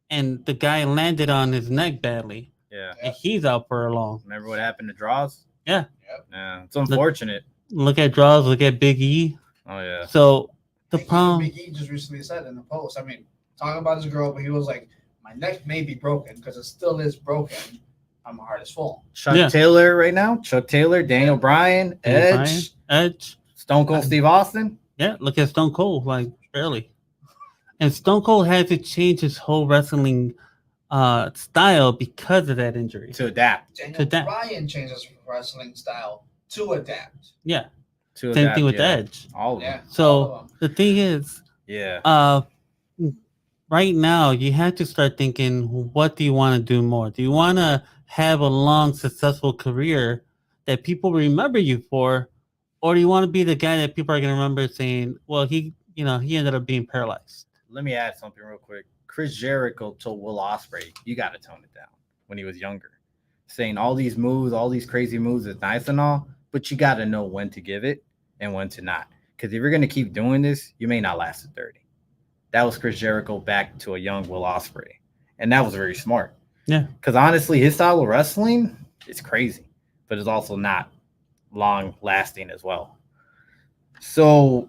and the guy landed on his neck badly. Yeah. And he's out for a long. Remember what happened to Draws? Yeah. Yeah. It's unfortunate. Look at Draws, look at Big E. Oh, yeah. So the problem. Big E just recently said in the post, talking about his girl, but he was like, my neck may be broken because it still is broken. I'm hard as full. Chuck Taylor right now. Chuck Taylor, Daniel Bryan, Edge. Stone Cold Steve Austin. Yeah, look at Stone Cold, like barely. And Stone Cold had to change his whole wrestling style because of that injury. To adapt. Daniel that. Bryan changed his wrestling style to adapt. Yeah. To Same adapt, thing with yeah. Edge. All of them. Yeah. all So of them. the thing is, Yeah. right now you have to start thinking, what do you want to do more? Do you want to have a long, successful career that people remember you for, or do you want to be the guy that people are going to remember saying, well, he ended up being paralyzed? Let me add something real quick. Chris Jericho told Will Ospreay, "You got to tone it down." When he was younger, saying all these moves, all these crazy moves is nice and all, but you got to know when to give it and when to not. Because if you're gonna keep doing this, you may not last at 30. That was Chris Jericho back to a young Will Ospreay, and that was very smart. Yeah. Because honestly, his style of wrestling is crazy, but it's also not long lasting as well. So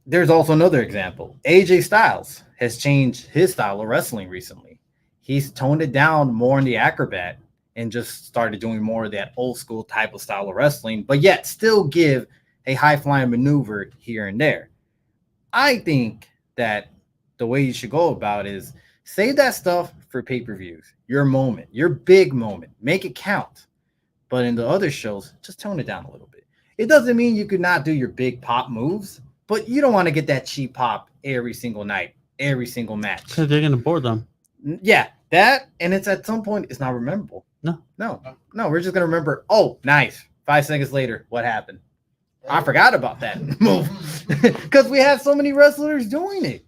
there's also another example. AJ Styles has changed his style of wrestling recently. He's toned it down more in the acrobat and just started doing more of that old school type of style of wrestling, but yet still give a high flying maneuver here and there. I think that the way you should go about it is save that stuff for pay per views, your moment, your big moment, make it count. But in the other shows, just tone it down a little bit. It doesn't mean you could not do your big pop moves, but you don't want to get that cheap pop every single night, every single match. Because they're going to bore them. Yeah, that, and it's at some point, it's not rememberable. No, we're just going to remember, oh, nice. 5 seconds later, what happened? I forgot about that move because we have so many wrestlers doing it.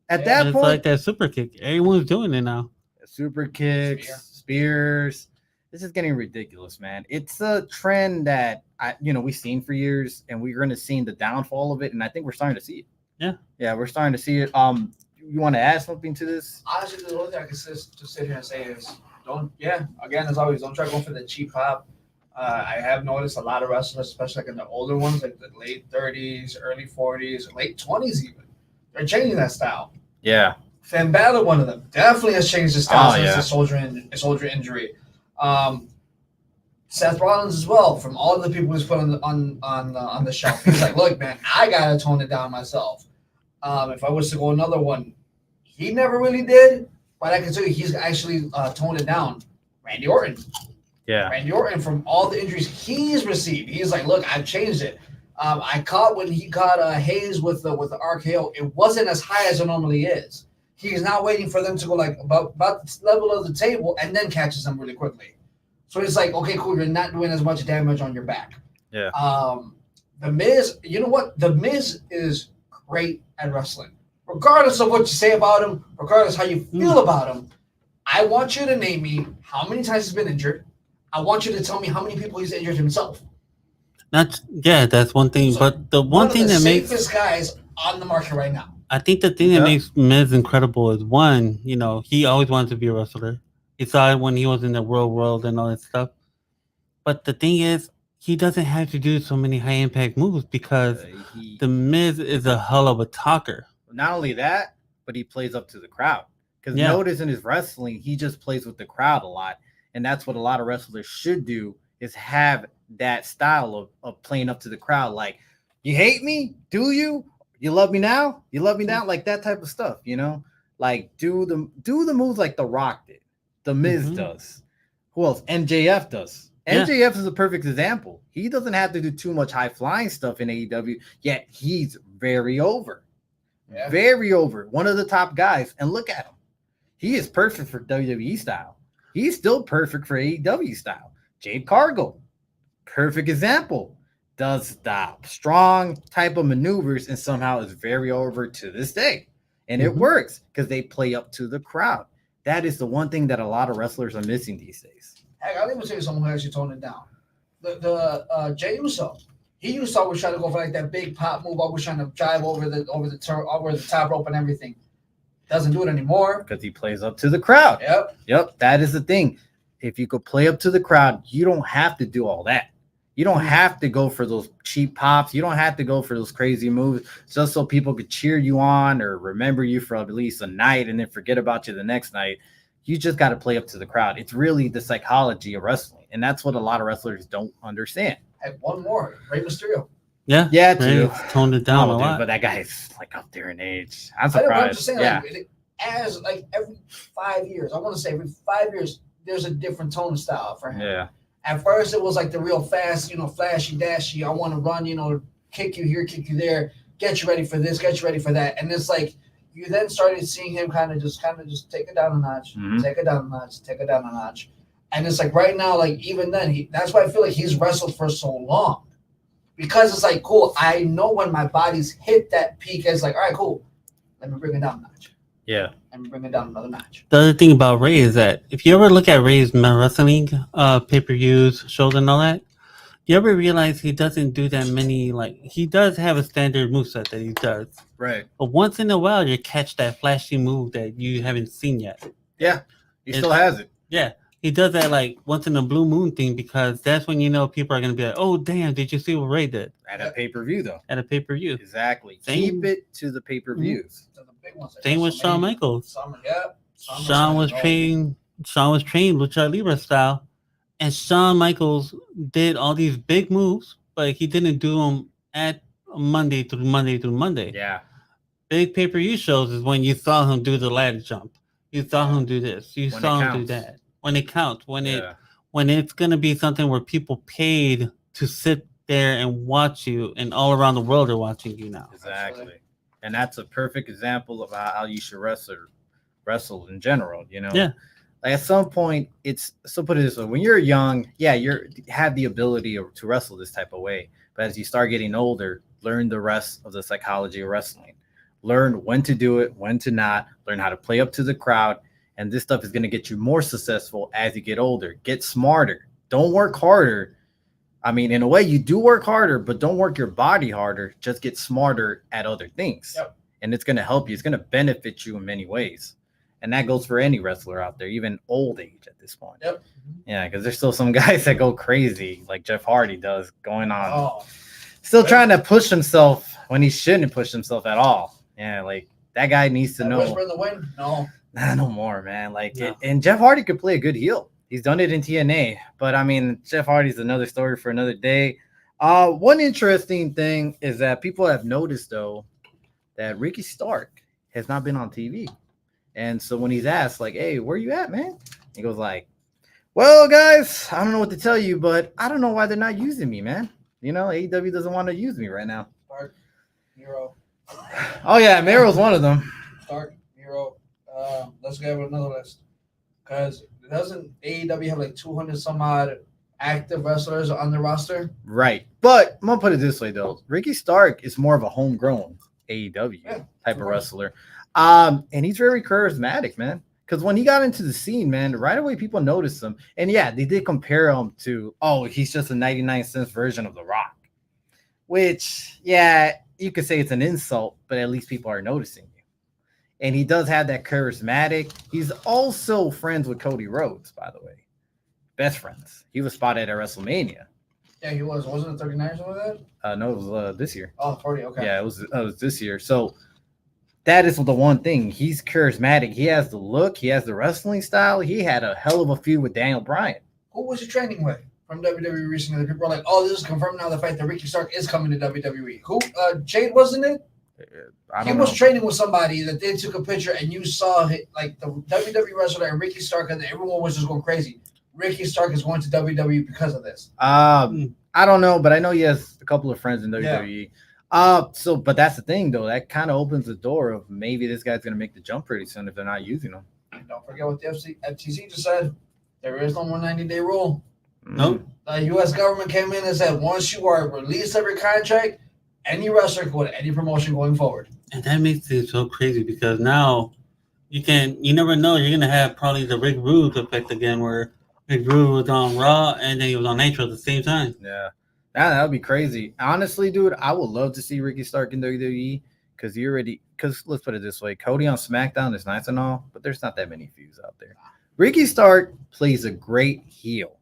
At that It's point, like that super kick. Everyone's doing it now. super kicks, spears. This is getting ridiculous, man. It's a trend that we've seen for years, and we're going to see the downfall of it, and I think we're starting to see it. Yeah, we're starting to see it. You want to add something to this? Honestly, the only thing I can just sit here and say is again, as always, don't try going for the cheap pop. I have noticed a lot of wrestlers, especially like in the older ones, like the late 30s, early 40s, late 20s even, they're changing that style. Yeah. Finn Balor, one of them, definitely has changed his style since his shoulder injury. Seth Rollins as well, from all the people he's put on the shelf. He's like, look, man, I gotta tone it down myself. If I was to go another one, he never really did, but I can tell you he's actually toned it down. Randy Orton. Yeah. Randy Orton, from all the injuries he's received, he's like, look, I've changed it. I caught when he caught Hayes with the RKO. It wasn't as high as it normally is. He's now waiting for them to go like about the level of the table and then catches them really quickly. So it's like, okay, cool, you're not doing as much damage on your back. Yeah. The Miz, you know what? The Miz is great at wrestling. Regardless of what you say about him, regardless how you feel about him, I want you to name me how many times he's been injured. I want you to tell me how many people he's injured himself. That's one thing. So but the one thing that makes safest guys on the market right now. I think the thing that makes Miz incredible is one, he always wanted to be a wrestler. He saw it when he was in the world and all that stuff. But the thing is, he doesn't have to do so many high impact moves because the Miz is a hell of a talker. Not only that, but he plays up to the crowd. Because notice in his wrestling, he just plays with the crowd a lot. And that's what a lot of wrestlers should do, is have that style of playing up to the crowd. Like, you hate me? Do you? You love me now? You love me now? Like that type of stuff, Like do the moves like The Rock did. The Miz does. Who else? MJF does. MJF is a perfect example. He doesn't have to do too much high flying stuff in AEW, yet he's very over. Yeah. Very over. One of the top guys. And look at him. He is perfect for WWE style. He's still perfect for AEW style. Jade Cargill, perfect example. Does the strong type of maneuvers and somehow is very over to this day. And it works because they play up to the crowd. That is the one thing that a lot of wrestlers are missing these days. Heck, I'll even tell you someone who actually toned it down. The Jey Uso. He used to always try to go for like that big pop move, always trying to drive over the top rope and everything. Doesn't do it anymore. Because he plays up to the crowd. Yep. That is the thing. If you could play up to the crowd, you don't have to do all that. You don't have to go for those cheap pops. You don't have to go for those crazy moves just so people could cheer you on or remember you for at least a night and then forget about you the next night. You just got to play up to the crowd. It's really the psychology of wrestling. And that's what a lot of wrestlers don't understand. And one more, Rey Mysterio. Yeah, too. Toned it down a lot. But that guy's like up there in age. I'm surprised. I'm just saying, as like every 5 years, I want to say every 5 years, there's a different tone style for him. Yeah. At first, it was like the real fast, flashy, dashy. I want to run, kick you here, kick you there, get you ready for this, get you ready for that. And it's like you then started seeing him kind of just take it down a notch, take it down a notch, take it down a notch. And it's like right now, like even then, that's why I feel like he's wrestled for so long. Because it's like, cool, I know when my body's hit that peak, it's like, all right, cool, let me bring it down a notch. Yeah. Let me bring it down another notch. The other thing about Ray is that if you ever look at Ray's wrestling pay-per-views, shows and all that, you ever realize he doesn't do that many, like, he does have a standard moveset that he does. Right. But once in a while, you catch that flashy move that you haven't seen yet. Yeah. He still has it. Yeah. He does that like once in a blue moon thing because that's when people are going to be like, oh, damn, did you see what Ray did? At a pay-per-view, though. At a pay-per-view. Exactly. Same. Keep it to the pay-per-views. So the big ones, like Same with Shawn Michaels. Shawn was trained Lucha Libre style. And Shawn Michaels did all these big moves, but he didn't do them at Monday through Monday. Yeah. Big pay-per-view shows is when you saw him do the ladder jump. You saw him do this. You saw him do that. When it counts. When it's gonna be something where people paid to sit there and watch you, and all around the world are watching you now. Exactly. And that's a perfect example of how you should wrestle in general. Yeah. Like at some point, put it this way: when you're young, you have the ability to wrestle this type of way. But as you start getting older, learn the rest of the psychology of wrestling. Learn when to do it, when to not. Learn how to play up to the crowd. And this stuff is going to get you more successful as you get older. Get smarter. Don't work harder. I mean, in a way, you do work harder, but don't work your body harder. Just get smarter at other things. Yep. And it's going to help you. It's going to benefit you in many ways. And that goes for any wrestler out there, even old age at this point. Yep. Yeah, because there's still some guys that go crazy, like Jeff Hardy does, going on. Still trying to push himself when he shouldn't push himself at all. Yeah, like that guy needs to know. Whisper in the wind? No. Nah, no more, man. And Jeff Hardy could play a good heel. He's done it in TNA, but I mean, Jeff Hardy's another story for another day. One interesting thing is that people have noticed, though, that Ricky Stark has not been on TV. And so when he's asked, like, hey, where you at, man? He goes like, well, guys, I don't know what to tell you, but I don't know why they're not using me, man. AEW doesn't want to use me right now. Stark, Miro. Oh, yeah, Miro's one of them. Stark, Miro. Let's get another list. Because doesn't AEW have like 200 some odd active wrestlers on the roster? Right. But I'm going to put it this way, though. Ricky Stark is more of a homegrown AEW type of wrestler. And he's very charismatic, man. Because when he got into the scene, man, right away people noticed him. And yeah, they did compare him to, he's just a 99-cent version of The Rock. Which, yeah, you could say it's an insult, but at least people are noticing you. And he does have that charismatic. He's also friends with Cody Rhodes, by the way. Best friends. He was spotted at WrestleMania. Yeah, he was. Wasn't it 39 or something like that? No, it was this year. Oh, 40, okay. Yeah, it was this year. So that is the one thing. He's charismatic. He has the look. He has the wrestling style. He had a hell of a feud with Daniel Bryan. Who was he training with from WWE recently? The people are like, oh, this is confirmed now the fact that Ricky Stark is coming to WWE. Who? Jade, wasn't it? He was training with somebody that they took a picture and you saw like the WWE wrestler and Ricky Stark, and everyone was just going crazy. Ricky Stark is going to WWE because of this. I don't know, but I know he has a couple of friends in WWE. But that's the thing, though. That kind of opens the door of maybe this guy's going to make the jump pretty soon if they're not using him. And don't forget what the FTC just said. There is no more 90-day rule. Nope. The U.S. government came in and said once you are released every contract, any wrestler can go to any promotion going forward. And that makes it so crazy because now you never know. You're going to have probably the Rick Rude effect again where Rick Rude was on Raw and then he was on Nitro at the same time. Yeah. That would be crazy. Honestly, dude, I would love to see Ricky Stark in WWE because let's put it this way. Cody on SmackDown is nice and all, but there's not that many feuds out there. Ricky Stark plays a great heel.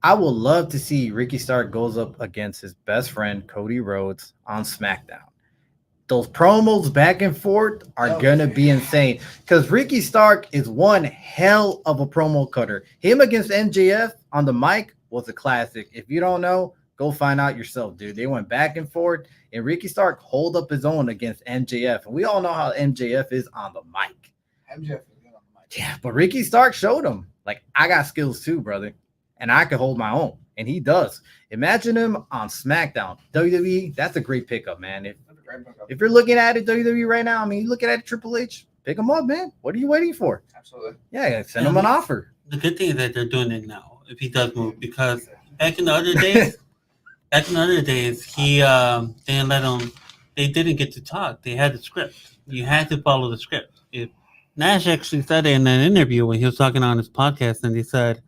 I would love to see Ricky Stark goes up against his best friend, Cody Rhodes, on SmackDown. Those promos back and forth are going to be insane because Ricky Stark is one hell of a promo cutter. Him against MJF on the mic was a classic. If you don't know, Go find out yourself, dude. They went back and forth, and Ricky Stark hold up his own against MJF. And we all know how MJF is on the mic. MJF is good on the mic. Yeah, but Ricky Stark showed him, like, I got skills too, brother. And I can hold my own. And he does. Imagine him on SmackDown. WWE, that's a great pickup, man. If you're looking at it, WWE right now, I mean, you're looking at it, Triple H, pick him up, man. What are you waiting for? Absolutely. Yeah, send him an offer. The good thing is that they're doing it now, if he does move, because back in the other days, he didn't let him. They didn't get to talk. They had the script. You had to follow the script. If Nash actually said it in an interview when he was talking on his podcast, and he said,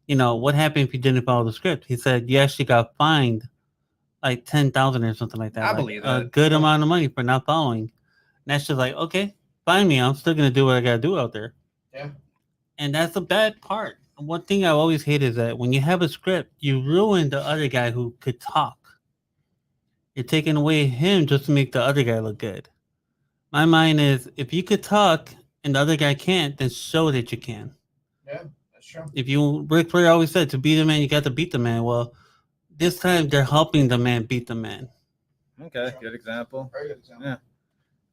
you know, what happened if you didn't follow the script? He said you actually got fined like 10,000 or something like that. I like believe that. A good amount of money for not following. Nash is like, okay, fine me. I'm still gonna do what I gotta do out there. Yeah. And that's the bad part. One thing I always hate is that when you have a script, you ruin the other guy who could talk. You're taking away him just to make the other guy look good. My mind is, if you could talk and the other guy can't, then show that you can. Yeah, that's true. If you, Ric Flair always said, to beat a man, you got to beat the man. Well, this time they're helping the man beat the man. Okay, good example. Very good example. Yeah.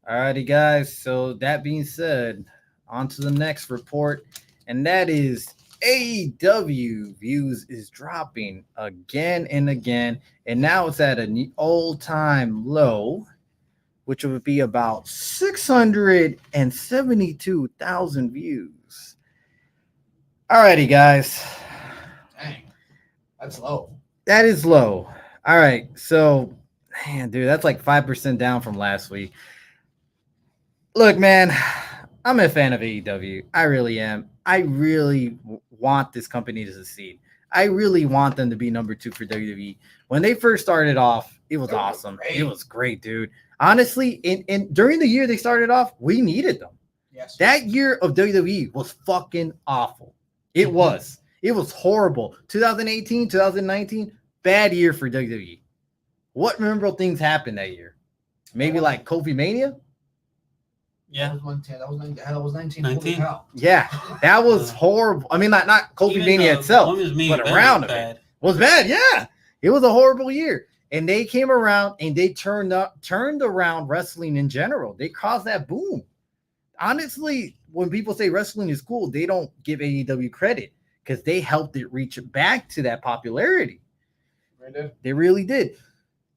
Alrighty, guys. So that being said, on to the next report, and that is AEW views is dropping again and again, and now it's at an all-time low, which would be about 672,000 views. Alrighty, guys. Dang, that's low. That is low. All right, so man, dude, that's like 5% down from last week. Look, man, I'm a fan of AEW. I really am. I really want this company to succeed. I really want them to be number 2 for WWE. When they first started off, it was awesome. It was great, dude. Honestly, in during the year they started off, we needed them. Yes. That year of WWE was fucking awful. It was. It was horrible. 2018, 2019, bad year for WWE. What memorable things happened that year? Maybe like Kofi Mania? Yeah. That was 19. 19? Holy cow. Yeah, that was horrible. I mean, not Kofi Even Mania itself, but around bad. it was bad. Yeah, it was a horrible year. And they came around and they turned around wrestling in general. They caused that boom. Honestly, when people say wrestling is cool, they don't give AEW credit because they helped it reach back to that popularity. They really did.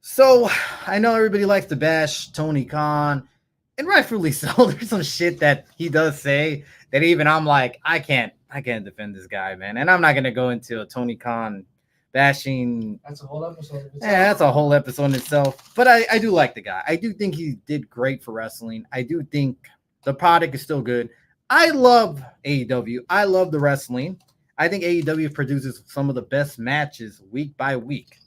So I know everybody likes to bash Tony Khan, and rightfully so. There's some shit that he does say that even I'm like, I can't defend this guy, man. And I'm not gonna go into a Tony Khan bashing. That's a whole episode. Yeah, that's a whole episode in itself. But I do like the guy. I do think he did great for wrestling. I do think the product is still good. I love AEW. I love the wrestling. I think AEW produces some of the best matches week by week.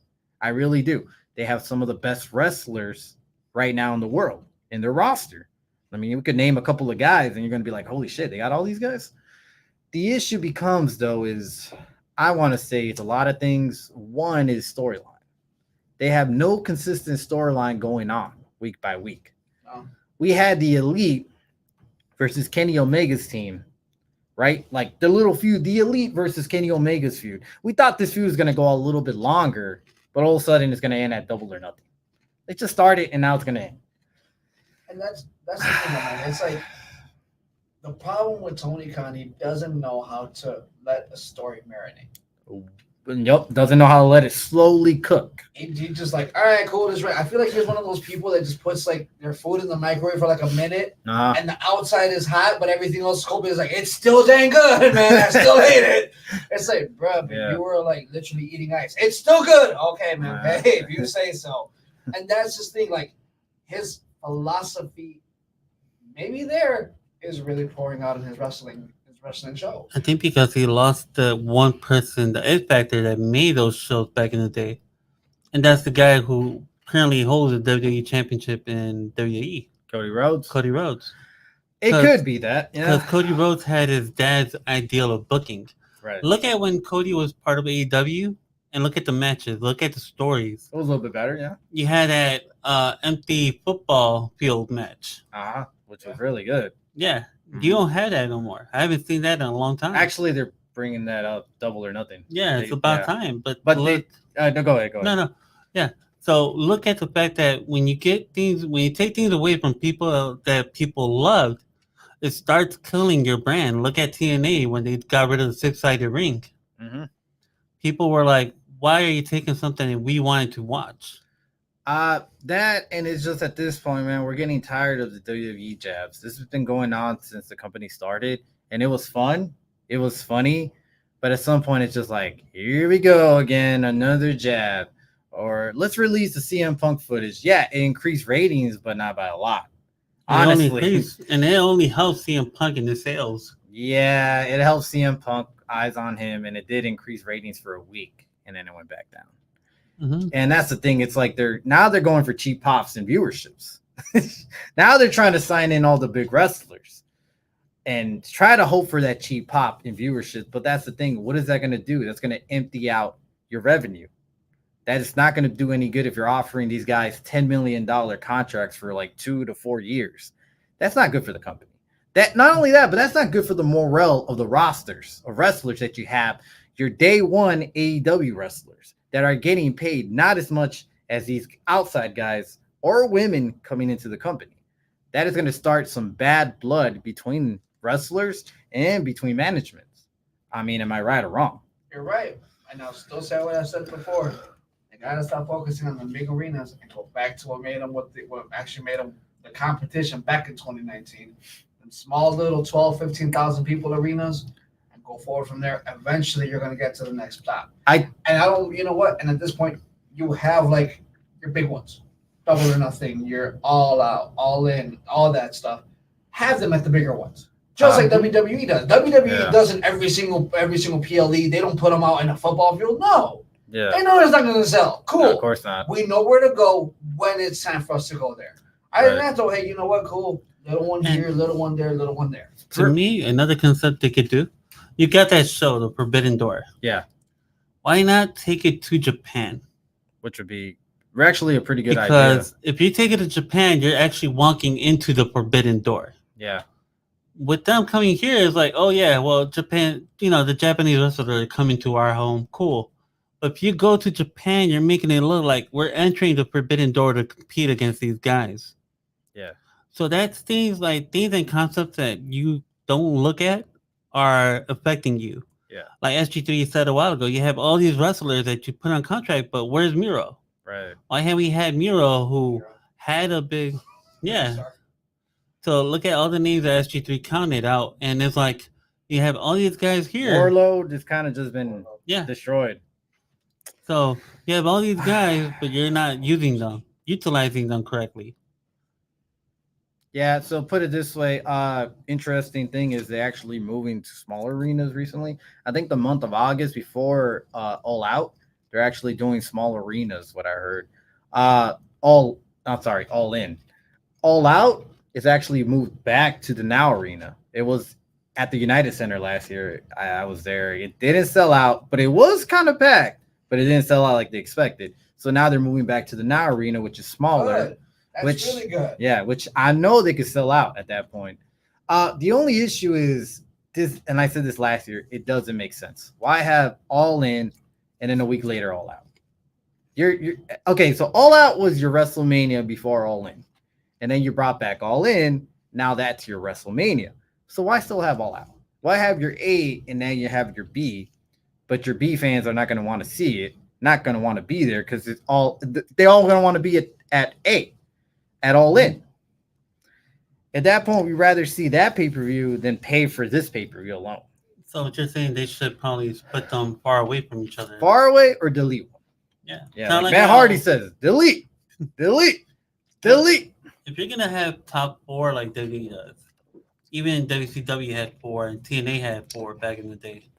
I really do. They have some of the best wrestlers right now in the world in their roster. I mean, we could name a couple of guys and you're going to be like, holy shit, they got all these guys. The issue becomes, though, is I want to say it's a lot of things. One is storyline. They have no consistent storyline going on week by week. No. We had the Elite versus Kenny Omega's team, right? Like the little feud, the Elite versus Kenny Omega's feud. We thought this feud was going to go a little bit longer, but all of a sudden it's going to end at Double or Nothing. It just started and now it's going to end. And that's the thing, man. It's like the problem with Tony Khan, he doesn't know how to let a story marinate. Yep, doesn't know how to let it slowly cook. He just like, all right, cool, this right. I feel like he's one of those people that just puts like their food in the microwave for like a minute, and the outside is hot, but everything else is like, it's still dang good, man. I still hate it. It's like, bro, you were like literally eating ice. It's still good. Okay, man. Hey, if you say so. And that's just thing, like his philosophy, maybe there is really pouring out in his wrestling show. I think because he lost the one person, the X Factor that made those shows back in the day. And that's the guy who currently holds the WWE Championship in WWE. Cody Rhodes. It could be that. Because Cody Rhodes had his dad's ideal of booking. Right. Look at when Cody was part of AEW and look at the matches. Look at the stories. It was a little bit better, yeah. You had that empty football field match. Which was really good. Yeah. You don't have that no more. I haven't seen that in a long time. Actually, they're bringing that up. Double or Nothing. Yeah, it's They- about yeah. time. But But look, no, go ahead. Go ahead. no. Yeah. So look at the fact that when you take things away from people that people loved, it starts killing your brand. Look at TNA when they got rid of the 6-sided ring. Mm-hmm. People were like, "Why are you taking something that we wanted to watch?" That and it's just at this point, man, we're getting tired of the WWE jabs. This has been going on since the company started, and it was fun. It was funny, but at some point, it's just like, here we go again, another jab. Or let's release the CM Punk footage. Yeah, it increased ratings, but not by a lot. Honestly, And it only helps CM Punk in the sales. yeah, it helped CM Punk eyes on him, and it did increase ratings for a week, and then it went back down. Mm-hmm. And that's the thing. It's like they're going for cheap pops and viewerships. Now they're trying to sign in all the big wrestlers and try to hope for that cheap pop in viewership. But that's the thing. What is that going to do? That's going to empty out your revenue. That is not going to do any good if you're offering these guys $10 million contracts for like 2 to 4 years. That's not good for the company. That not only that, but that's not good for the morale of the rosters of wrestlers that you have. Your day one AEW wrestlers that are getting paid not as much as these outside guys or women coming into the company. That is going to start some bad blood between wrestlers and between managements. I mean, am I right or wrong? You're right. And I'll still say what I said before. They gotta stop focusing on the big arenas and go back to what actually made them the competition back in 2019. And small little 12, 15,000 people arenas, and go forward from there. Eventually you're gonna get to the next stop. You know what? And at this point, you have like your big ones. Double or Nothing, you're All Out, All In, all that stuff. Have them at the bigger ones. Just like WWE does. WWE doesn't every single PLE. They don't put them out in a football field. No. Yeah. They know it's not going to sell. Cool. No, of course not. We know where to go when it's time for us to go there. I didn't have to, hey, you know what? Cool. Little one here, little one there, little one there. To me, another concept they could do, you got that show, The Forbidden Door. Yeah. Why not take it to Japan? Which would be actually a pretty good idea. Because if you take it to Japan, you're actually walking into the Forbidden Door. Yeah. With them coming here, it's like, oh yeah, well, Japan, the Japanese wrestlers are coming to our home. Cool. But if you go to Japan, you're making it look like we're entering the Forbidden Door to compete against these guys. Yeah. So that's things and concepts that you don't look at are affecting you. Yeah. Like SG3 said a while ago, you have all these wrestlers that you put on contract, but where's Miro? Right. Why have we had Miro who had a big, So look at all the names that SG3 counted out, and it's like you have all these guys here. Warlord has kind of just been destroyed. So you have all these guys, but you're not utilizing them correctly. Yeah, so put it this way, interesting thing is they actually moving to smaller arenas recently. I think the month of August before All Out, they're actually doing small arenas, what I heard. All In. All Out is actually moved back to the Now Arena. It was at the United Center last year. I was there. It didn't sell out, but it was kind of packed, but it didn't sell out like they expected. So now they're moving back to the Now Arena, which is smaller. Good. That's really good. Yeah, which I know they could sell out at that point. The only issue is this, and I said this last year, it doesn't make sense. Why have All In and then a week later All Out? You're okay, so All Out was your WrestleMania before All In. And then you brought back All In. Now that's your WrestleMania. So why still have All Out? Why have your A and then you have your B, but your B fans are not going to want to see it, not going to want to be there because they're all going to want to be at A. At All In. At that point, we'd rather see that pay-per-view than pay for this pay-per-view alone. So what you're saying, they should probably put them far away from each other. Far away or delete one? Yeah. Like Matt Hardy says, delete. If you're gonna have top four like WWE does, even WCW had 4 and TNA had 4 back in the day.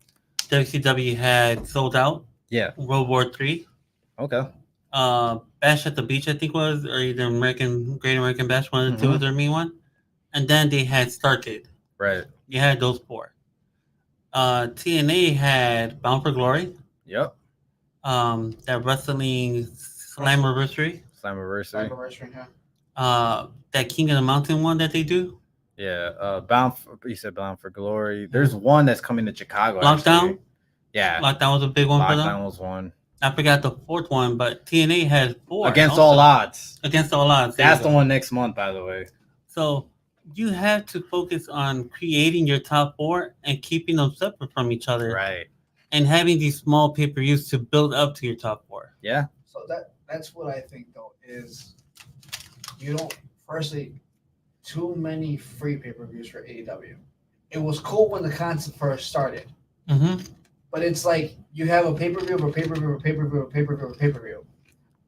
WCW had Sold Out. Yeah. World War III. Okay. Bash at the Beach, I think was, or either Great American Bash, one of the two was their main one. And then they had Starrcade. Right. You had those 4. TNA had Bound for Glory. Yep. That Wrestling Slammiversary. Slammiversary. Yeah. That King of the Mountain one that they do. You said Bound for Glory. There's one that's coming to Chicago. Lockdown. Actually. Yeah, Lockdown was a big one for them. Lockdown was one. I forgot the fourth one, but TNA has 4. Against also. All Odds. Against All Odds. That's the one next month, by the way. So you have to focus on creating your top 4 and keeping them separate from each other. Right. And having these small pay-per-views to build up to your top 4. Yeah. So that's what I think though is you don't firstly too many free pay-per-views for AEW. It was cool when the concept first started. Mm-hmm. But it's like you have a pay-per-view, a pay-per-view, a pay-per-view, a pieper-view, a pay-per-view.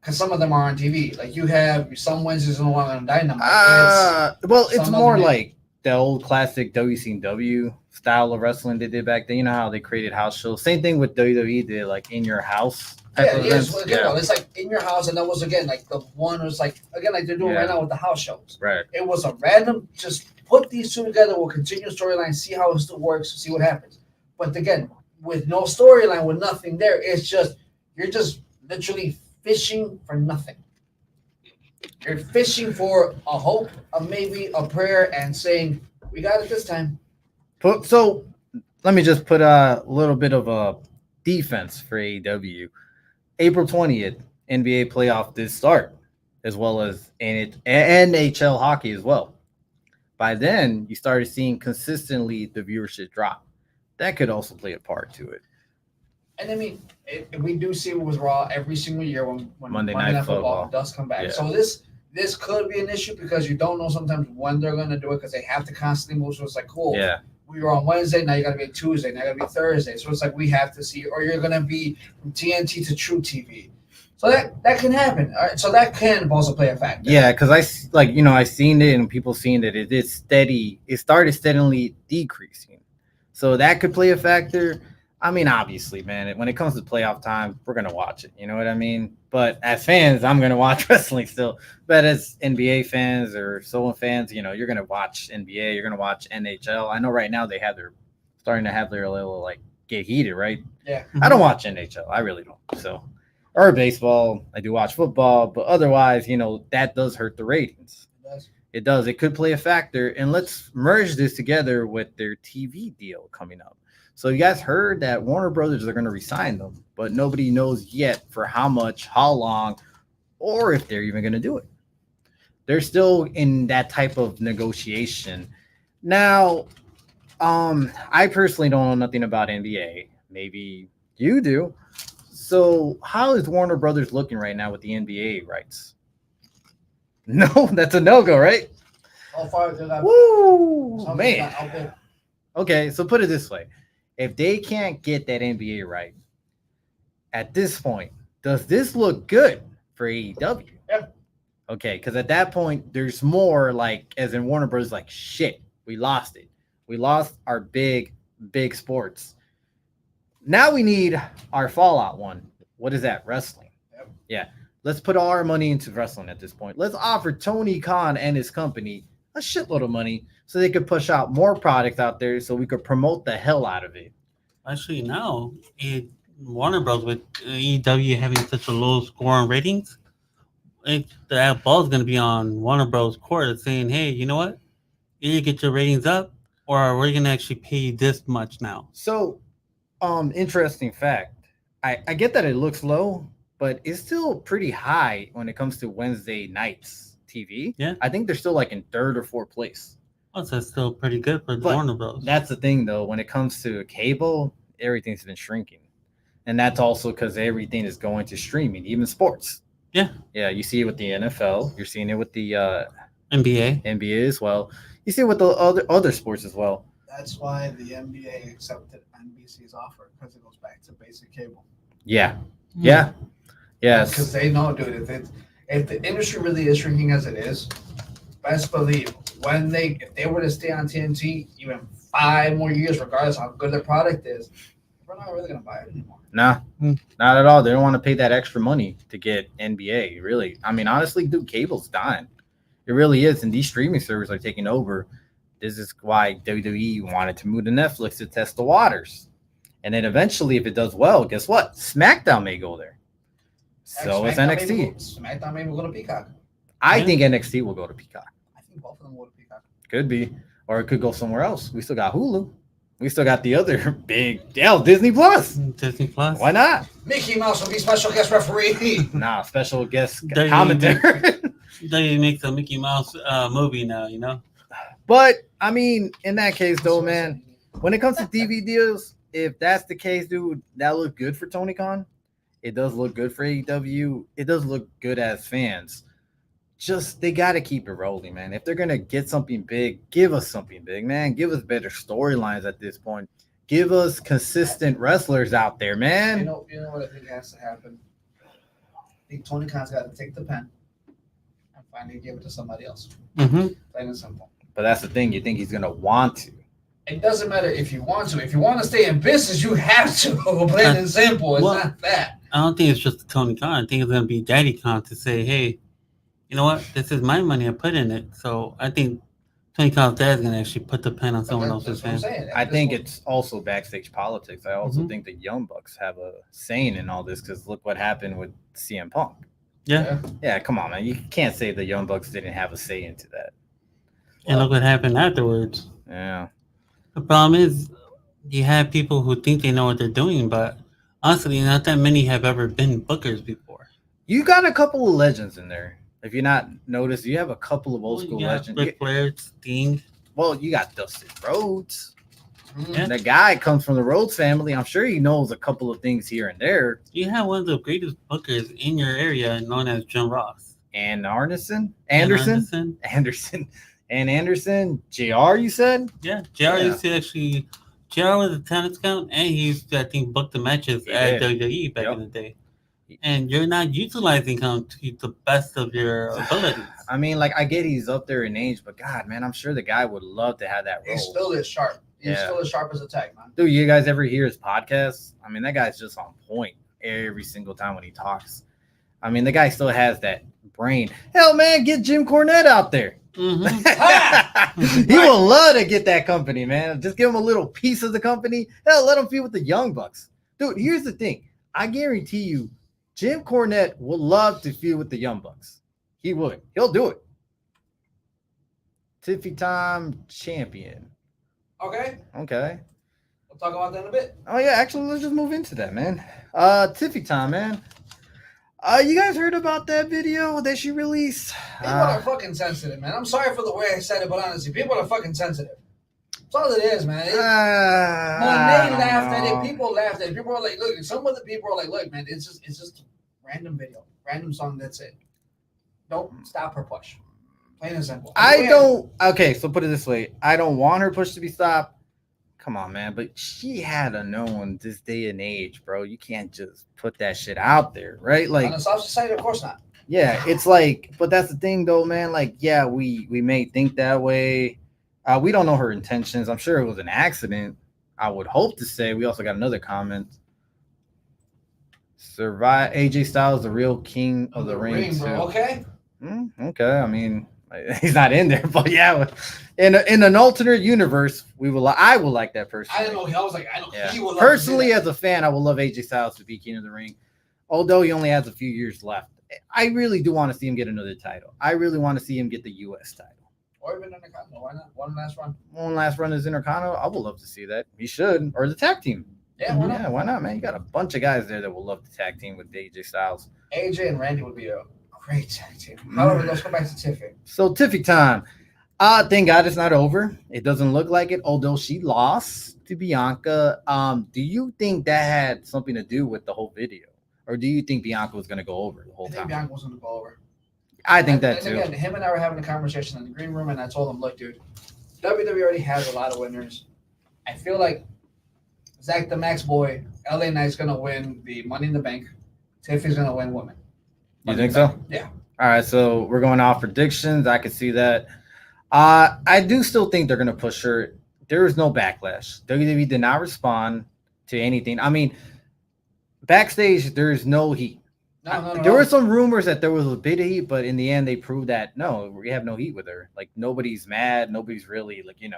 Because some of them are on TV. Like you have some Wednesdays and one on Dynamite. It's more like the old classic WCW style of wrestling they did back then. You know how they created house shows. Same thing with WWE did, like in your house. It's like in your house, and that was again like the one was like again like they're doing right now with the house shows. Right. It was a random just put these two together. We'll continue storyline, see how it still works, see what happens. But again, with no storyline, with nothing there, it's just you're just literally fishing for nothing. You're fishing for a hope, a maybe, a prayer, and saying, "We got it this time." So let me just put a little bit of a defense for AEW. April 20th, NBA playoff did start, as well as NHL hockey as well. By then, you started seeing consistently the viewership drop. That could also play a part to it. And I mean, we do see it was Raw every single year when Monday Night Football does come back. Yeah. So this could be an issue because you don't know sometimes when they're going to do it because they have to constantly move. So it's like, cool. Yeah. We were on Wednesday, now you got to be Tuesday, now you got to be Thursday. So it's like we have to see, or you're going to be from TNT to True TV. So that can happen. All right, so that can also play a factor. Yeah, because I seen it and people seen that it is steady. It started steadily decreasing. So that could play a factor. I mean, obviously, man, when it comes to playoff time, we're going to watch it. You know what I mean? But as fans, I'm going to watch wrestling still. But as NBA fans or Solon fans, you're going to watch NBA. You're going to watch NHL. I know right now they're starting to have their little, get heated, right? Yeah. I don't watch NHL. I really don't. So, or baseball. I do watch football. But otherwise, that does hurt the ratings. It does. It could play a factor. And let's merge this together with their TV deal coming up. So you guys heard that Warner Brothers are going to resign them, but nobody knows yet for how much, how long, or if they're even going to do it. They're still in that type of negotiation. Now, I personally don't know nothing about NBA. Maybe you do. So how is Warner Brothers looking right now with the NBA rights? No, that's a no-go, right? Woo, man. Okay, so put it this way. If they can't get that NBA right, at this point, does this look good for AEW? Yeah. Okay, because at that point, there's more as in Warner Bros. Shit, we lost it. We lost our big sports. Now we need our fallout one. What is that? Wrestling. Yep. Yeah. Let's put all our money into wrestling at this point. Let's offer Tony Khan and his company a shitload of money so they could push out more products out there so we could promote the hell out of it. Actually, now, Warner Bros. With AEW having such a low score on ratings, that ball is going to be on Warner Bros. Court saying, hey, you know what? Either get your ratings up or we're going to actually pay you this much now. So, interesting fact. I get that it looks low, but it's still pretty high when it comes to Wednesday nights TV. Yeah. I think they're still in third or fourth place. Oh, so that's still pretty good for Warner Bros. That's the thing, though. When it comes to cable, everything's been shrinking. And that's also because everything is going to streaming, even sports. Yeah. Yeah, you see it with the NFL. You're seeing it with the NBA as well. You see it with the other sports as well. That's why the NBA accepted NBC's offer because it goes back to basic cable. Yeah. Yeah. Yes. Because they know, dude, if the industry really is shrinking as it is, best believe if they were to stay on TNT even 5 more years, regardless of how good their product is, we're not really gonna buy it anymore. Nah, not at all. They don't want to pay that extra money to get NBA. Really, I mean, honestly, dude, cable's dying. It really is, and these streaming servers are taking over. This is why WWE wanted to move to Netflix to test the waters, and then eventually, if it does well, guess what? SmackDown may go there. So it's NXT. SmackDown maybe will go to Peacock. I think NXT will go to Peacock. I think both of them will go to Peacock. Could be. Or it could go somewhere else. We still got Hulu. We still got the other big Disney Plus. Disney Plus. Why not? Mickey Mouse will be special guest referee. Nah, special guest There you commentator. They make the Mickey Mouse movie now, you know. But I mean, in that case, though, man, when it comes to TV deals, if that's the case, dude, that looks good for Tony Khan. It does look good for AEW. It does look good as fans. Just they got to keep it rolling, man. If they're gonna get something big, give us something big, man. Give us better storylines at this point. Give us consistent wrestlers out there, man. You know what I think has to happen. I think Tony Khan's got to take the pen and finally give it to somebody else. Mm-hmm. Plain and simple. But that's the thing. You think he's gonna want to? It doesn't matter if you want to. If you want to stay in business, you have to. Plain and simple. It's not that. I don't think it's just Tony Khan. I think it's gonna be Daddy Khan to say, hey, you know what? This is my money. I put in it. So I think Tony Khan's dad is going to actually put the pen on someone else's hand. I think it's also backstage politics. I also think the Young Bucks have a saying in all this because look what happened with CM Punk. Yeah, come on, man. You can't say the Young Bucks didn't have a say into that. And look what happened afterwards. Yeah. The problem is you have people who think they know what they're doing, but honestly, not that many have ever been bookers before. You got a couple of legends in there. If you're not noticed, you have a couple of old school legends. Ric Flair, Sting. Well, you got Dustin Rhodes. Yeah. The guy comes from the Rhodes family. I'm sure he knows a couple of things here and there. You have one of the greatest bookers in your area known as Jim Ross. And Anderson. JR, you said? Yeah, JR used to actually... JR was a talent scout, and he used to, I think, book the matches at WWE back in the day. And you're not utilizing him to the best of your abilities. I mean, like, I get he's up there in age, but God, man, I'm sure the guy would love to have that role. He's still as sharp. He's still as sharp as a tag, man. Dude, you guys ever hear his podcast? I mean, that guy's just on point every single time when he talks. I mean, the guy still has that brain. Hell, man, get Jim Cornette out there. Mm-hmm. He will love to get that company, man. Just give him a little piece of the company. Hell, let him feud with the Young Bucks. Dude, here's the thing. I guarantee you, Jim Cornette would love to feud with the Young Bucks. He would. He'll do it. Tiffy Time champion. Okay. We'll talk about that in a bit. Oh, yeah. Actually, let's just move into that, man. Tiffy Time, man. You guys heard about that video that she released? People are fucking sensitive, man. I'm sorry for the way I said it, but honestly, people are fucking sensitive. That's all it is, man. When they laughed at it, people laughed at it. People are like, look, some of the people are like, look, man, it's just a random video, random song, that's it. Don't stop her push. Plain and simple. Okay, so put it this way. I don't want her push to be stopped. Come on, man. But she had to know in this day and age, bro. You can't just put that shit out there, right? Like on the South Society, of course not. Yeah, it's like, but that's the thing though, man. Like, yeah, we may think that way. We don't know her intentions. I'm sure it was an accident. I would hope to say. We also got another comment. Survive AJ Styles, the real king of the ring, too. Bro. Okay. Okay. I mean, he's not in there, but yeah, in an alternate universe, I would like that person. I don't know. I was like, I know. Yeah. He would love personally, as a fan, I would love AJ Styles to be king of the ring, although he only has a few years left. I really do want to see him get another title. I really want to see him get the U.S. title. Or even Intercontinental. Why not? One last run. One last run is Intercontinental. I would love to see that. He should. Or the tag team. Yeah, why not? Yeah, why not, man? You got a bunch of guys there that will love the tag team with AJ Styles. AJ and Randy would be a great tag team. However, let's go back to Tiffy. So, Tiffy Time. Thank God it's not over. It doesn't look like it, although she lost to Bianca. Do you think that had something to do with the whole video? Or do you think Bianca was going to go over the whole time? Bianca was going to go over. I think that too. Again, him and I were having a conversation in the green room, and I told him, look, dude, WWE already has a lot of winners. I feel like Zach the Max Boy, LA Knight's going to win the Money in the Bank. Tiffy's going to win women. You think so? Yeah. All right, so we're going off predictions. I can see that. I do still think they're going to push her. There is no backlash. WWE did not respond to anything. I mean, backstage, there's no heat. No. There were some rumors that there was a bit of heat, but in the end, they proved that no, we have no heat with her. Like, nobody's mad. Nobody's really, like, And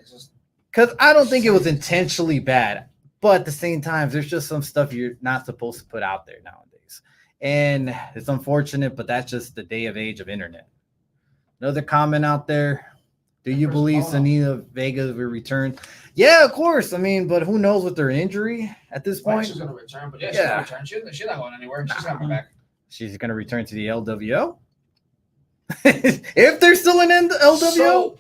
it's just because I don't think it was intentionally bad, but at the same time, there's just some stuff you're not supposed to put out there nowadays. And it's unfortunate, but that's just the day of age of internet. Another comment out there. Do you believe Selena Vega will return? Yeah, of course. I mean, but who knows with their injury at this point? She's gonna return, but she's gonna return. She's not going anywhere. She's coming back. She's gonna return to the LWO. If they're still in LWO. So,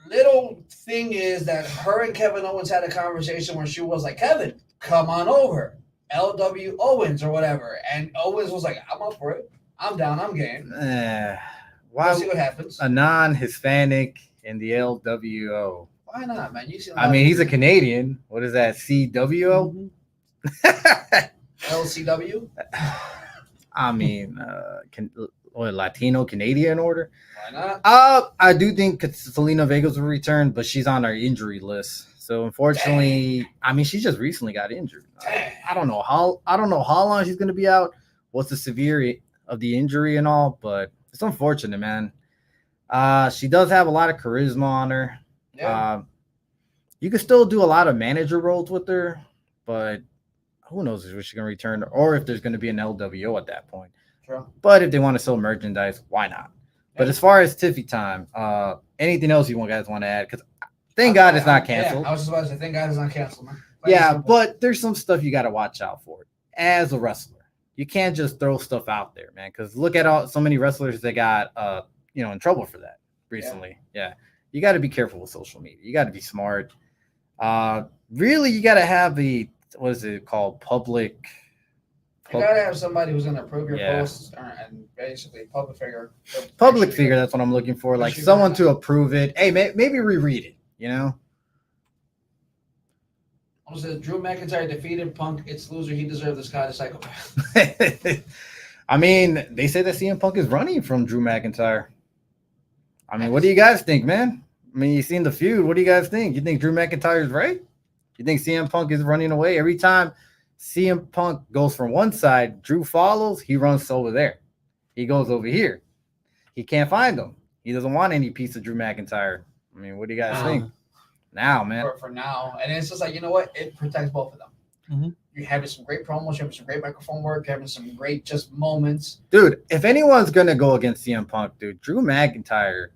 little thing is that her and Kevin Owens had a conversation where she was like, Kevin, come on over. LW Owens or whatever. And Owens was like, I'm up for it. I'm down. I'm game. We'll see what happens. A non-Hispanic in the LWO. Why not, man? He's a Canadian. What is that? CWO? LCW? I mean, Latino Canadian order. Why not? I do think Selena Vega's will return, but she's on our injury list. So unfortunately, she just recently got injured. I don't know how long she's gonna be out. What's the severity of the injury and all, but it's unfortunate, man. She does have a lot of charisma on her. Yeah. You can still do a lot of manager roles with her, but who knows if she's gonna return or if there's gonna be an LWO at that point. True. But if they want to sell merchandise, why not? Yeah. But as far as Tiffy Time, anything else you guys want to add? Because thank God it's not canceled. I was just about to say, thank God it's not canceled, man. But there's some stuff you got to watch out for as a wrestler. You can't just throw stuff out there, man. Because look at so many wrestlers that got, in trouble for that recently. Yeah. You got to be careful with social media. You got to be smart. Really, you got to have what is it called? Public. You got to have somebody who's going to approve your posts and basically public figure. Public figure, that's what I'm looking for. Like someone to approve it. Hey, maybe reread it, Drew McIntyre defeated Punk. It's loser. He deserved this guy, the psychopath. They say that CM Punk is running from Drew McIntyre. What do you guys think, man? You've seen the feud. What do you guys think? You think Drew McIntyre is right? You think CM Punk is running away? Every time CM Punk goes from one side, Drew follows, he runs over there. He goes over here. He can't find him. He doesn't want any piece of Drew McIntyre. What do you guys think? Now, man. For now. And it's just like, you know what? It protects both of them. Mm-hmm. You're having some great promos. You're having some great microphone work. You're having some great just moments. Dude, if anyone's going to go against CM Punk, dude, Drew McIntyre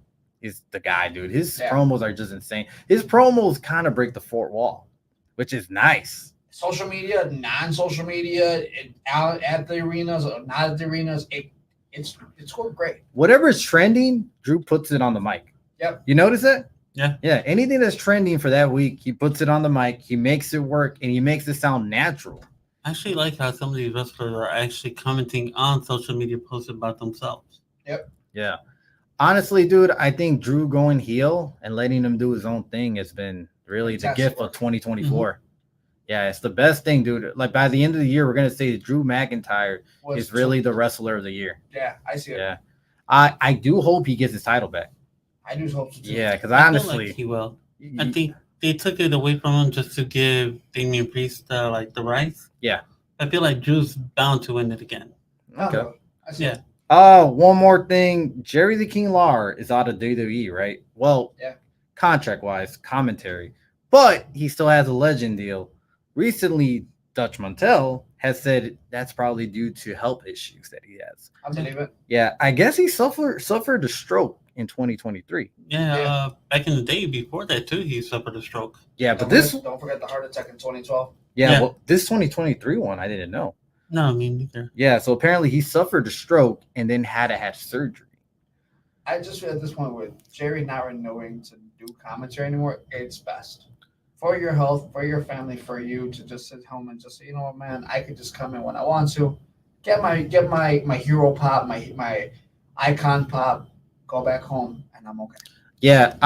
is the guy, dude. His promos are just insane. His promos kind of break the fourth wall, which is nice. Social media, non-social media, out at the arenas or not at the arenas, it's going great. Whatever is trending, Drew puts it on the mic. Yep. You notice it? Yeah. Yeah. Anything that's trending for that week, he puts it on the mic. He makes it work, and he makes it sound natural. I actually like how some of these wrestlers are actually commenting on social media posts about themselves. Yep. Yeah. Honestly, dude, I think Drew going heel and letting him do his own thing has been really the gift of 2024. Mm-hmm. Yeah, it's the best thing, dude. Like by the end of the year, we're gonna say Drew McIntyre is really the wrestler of the year. Yeah, I see it. Yeah, I do hope he gets his title back. I do hope so too. Yeah, because honestly, he will. I think they took it away from him just to give Damian Priest the rights. Yeah, I feel like Drew's bound to win it again. Okay. I see it. One more thing. Jerry the King Lawler is out of WWE, right? Well, contract-wise, commentary. But he still has a legend deal. Recently, Dutch Mantel has said that's probably due to health issues that he has. I believe it. Yeah, I guess he suffered a stroke in 2023. Yeah, back in the day before that, too, he suffered a stroke. Yeah, but don't forget the heart attack in 2012. Yeah, well, this 2023 one, I didn't know. No, me neither. Yeah, so apparently he suffered a stroke and then had to have surgery. I just feel at this point with Jerry not knowing to do commentary anymore, it's best. For your health, for your family, for you to just sit home and just say, you know what, man, I could just come in when I want to, get my hero pop, my icon pop, go back home, and I'm okay. Yeah,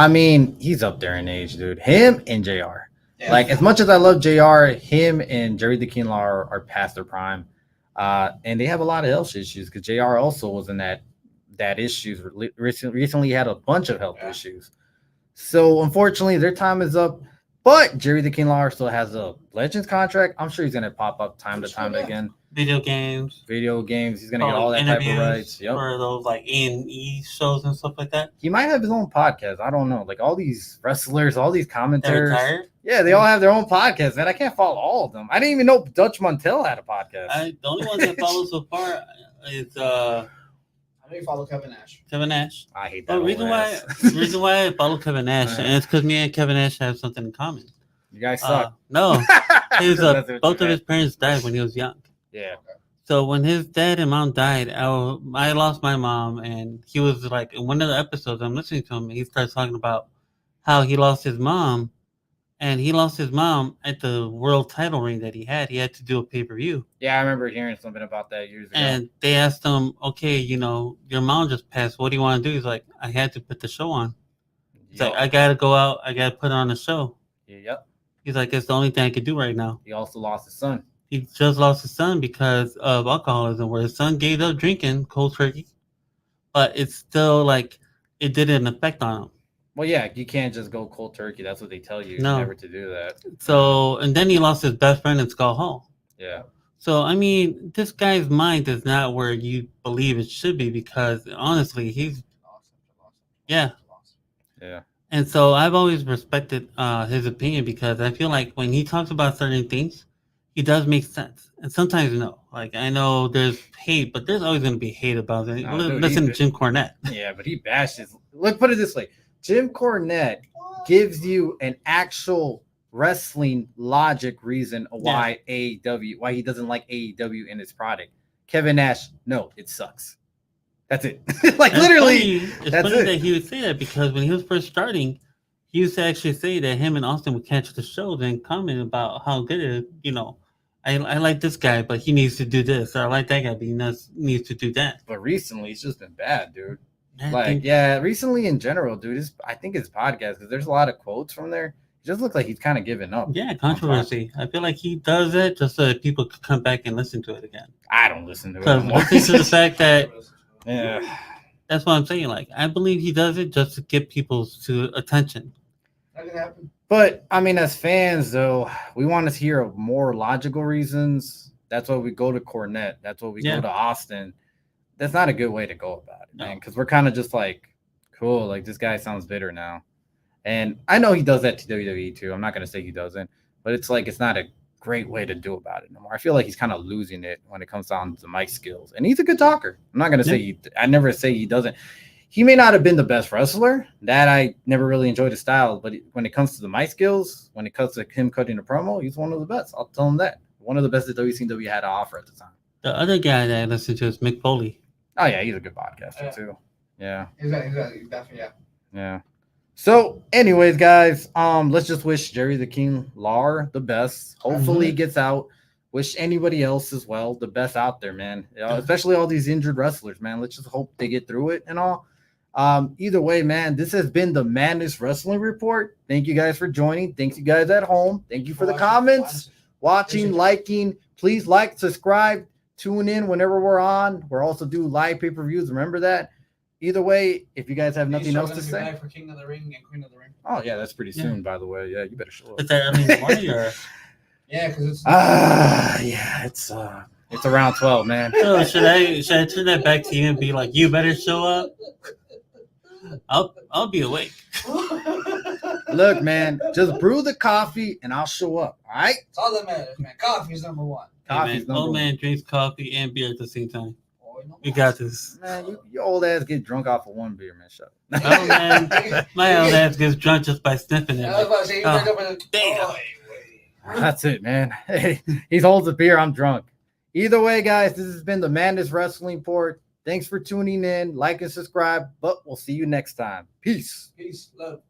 he's up there in age, dude. Him and JR. Yeah. Like, as much as I love JR, him and Jerry the King Lawler are past their prime. And they have a lot of health issues because JR also was in that issues. Recently had a bunch of health issues. So, unfortunately, their time is up. But Jerry the King Lawler still has a Legends contract. I'm sure he's going to pop up time to time again. Video games. He's going to get all that type of rights. Yep. For those like A&E shows and stuff like that. He might have his own podcast. I don't know. Like all these wrestlers, all these commentators. They're retired? Yeah, they all have their own podcasts, man. I can't follow all of them. I didn't even know Dutch Mantel had a podcast. The only one that follows so far is I know you follow Kevin Nash. Kevin Nash. I hate that. Well, reason why I follow Kevin Nash, and it's because me and Kevin Nash have something in common. You guys suck. No, his That's what both you of his meant. parents died when he was young. Yeah. So when his dad and mom died, I lost my mom, and he was like in one of the episodes. I'm listening to him, and he starts talking about how he lost his mom, and he lost his mom at the world title reign that he had. He had to do a pay-per-view. Yeah, I remember hearing something about that years ago. And they asked him, okay, your mom just passed. What do you want to do? He's like, I had to put the show on. He's like, I got to go out. I got to put on a show. Yep. He's like, it's the only thing I could do right now. He also lost his son. He just lost his son because of alcoholism, where his son gave up drinking cold turkey. But it's still like it did an effect on him. Well, yeah, you can't just go cold turkey. That's what they tell you. No. Never to do that. So, and then he lost his best friend in Skull Hall. Yeah. So, I mean, this guy's mind is not where you believe it should be because, honestly, he's... Yeah. Yeah. And so I've always respected his opinion because I feel like when he talks about certain things, he does make sense. And sometimes no. Like, I know there's hate, but there's always going to be hate about it. No, dude, Listen to Jim Cornette. Yeah, but he bashes. Look, put it this way. Jim Cornette gives you an actual wrestling logic reason why AEW, why he doesn't like AEW in his product. Kevin Nash, no, it sucks. That's it. Like, And literally, it's that's funny it. that he would say that because when he was first starting, he used to actually say that him and Austin would catch the shows and comment about how good it is. I like this guy, but he needs to do this. Or I like that guy, but he needs to do that. But recently, it's just been bad, dude. I Like, think- yeah, recently in general, dude, I think his podcast, because there's a lot of quotes from there. It just looks like he's kind of giving up. Yeah, controversy. I feel like he does it just so that people could come back and listen to it again. I don't listen to it Because anymore. listen to the fact that Yeah. that's what I'm saying. Like, I believe he does it just to get people's attention. That can happen. But I mean, as fans, though, we want to hear more logical reasons. That's why we go to Cornette. That's why we go to Austin. That's not a good way to go about it, man. Because we're kind of just like, cool, like this guy sounds bitter now. And I know he does that to WWE too. I'm not gonna say he doesn't, but it's like it's not a great way to do about it anymore. I feel like he's kind of losing it when it comes down to mic skills. And he's a good talker. I'm not gonna say I never say he doesn't. He may not have been the best wrestler. That I never really enjoyed his style. But when it comes to the mic skills, when it comes to him cutting a promo, he's one of the best. I'll tell him that. One of the best that WCW had to offer at the time. The other guy that I listened to is Mick Foley. Oh yeah, he's a good podcaster too. Yeah. Exactly. Definitely, yeah. Yeah. So, anyways, guys, let's just wish Jerry the King Lawler the best. Hopefully he gets out. Wish anybody else as well the best out there, man. Especially all these injured wrestlers, man. Let's just hope they get through it and all. Either way, man, this has been the Madness Wrestling Report. Thank you guys for joining. Thanks you guys at home. Thank you for the comments, watching, liking. Please like, subscribe, tune in whenever we're on. We're also do live pay-per-views. Remember that. Either way, if you guys have nothing else to say. For King of the Ring and Queen of the Ring. Oh yeah, that's pretty soon, by the way. Yeah, you better show up. Is that early in the morning or? Yeah, because it's Yeah, it's around 12, man. So should I turn that back to you and be like, you better show up? I'll be awake. Look, man, just brew the coffee and I'll show up. All right. It's all that matters, man. Coffee's number one. Coffee's number Old one. man drinks coffee and beer at the same time. Oh, no. We got this. Man, your old ass get drunk off of one beer, man. Shut up. Oh man, my old ass gets drunk just by sniffing it. I was about to say, you Oh, break up with damn. That's it, man. Hey, he holds a beer. I'm drunk. Either way, guys, this has been the Madness Wrestling Report. Thanks for tuning in. Like and subscribe, but we'll see you next time. Peace. Peace, love.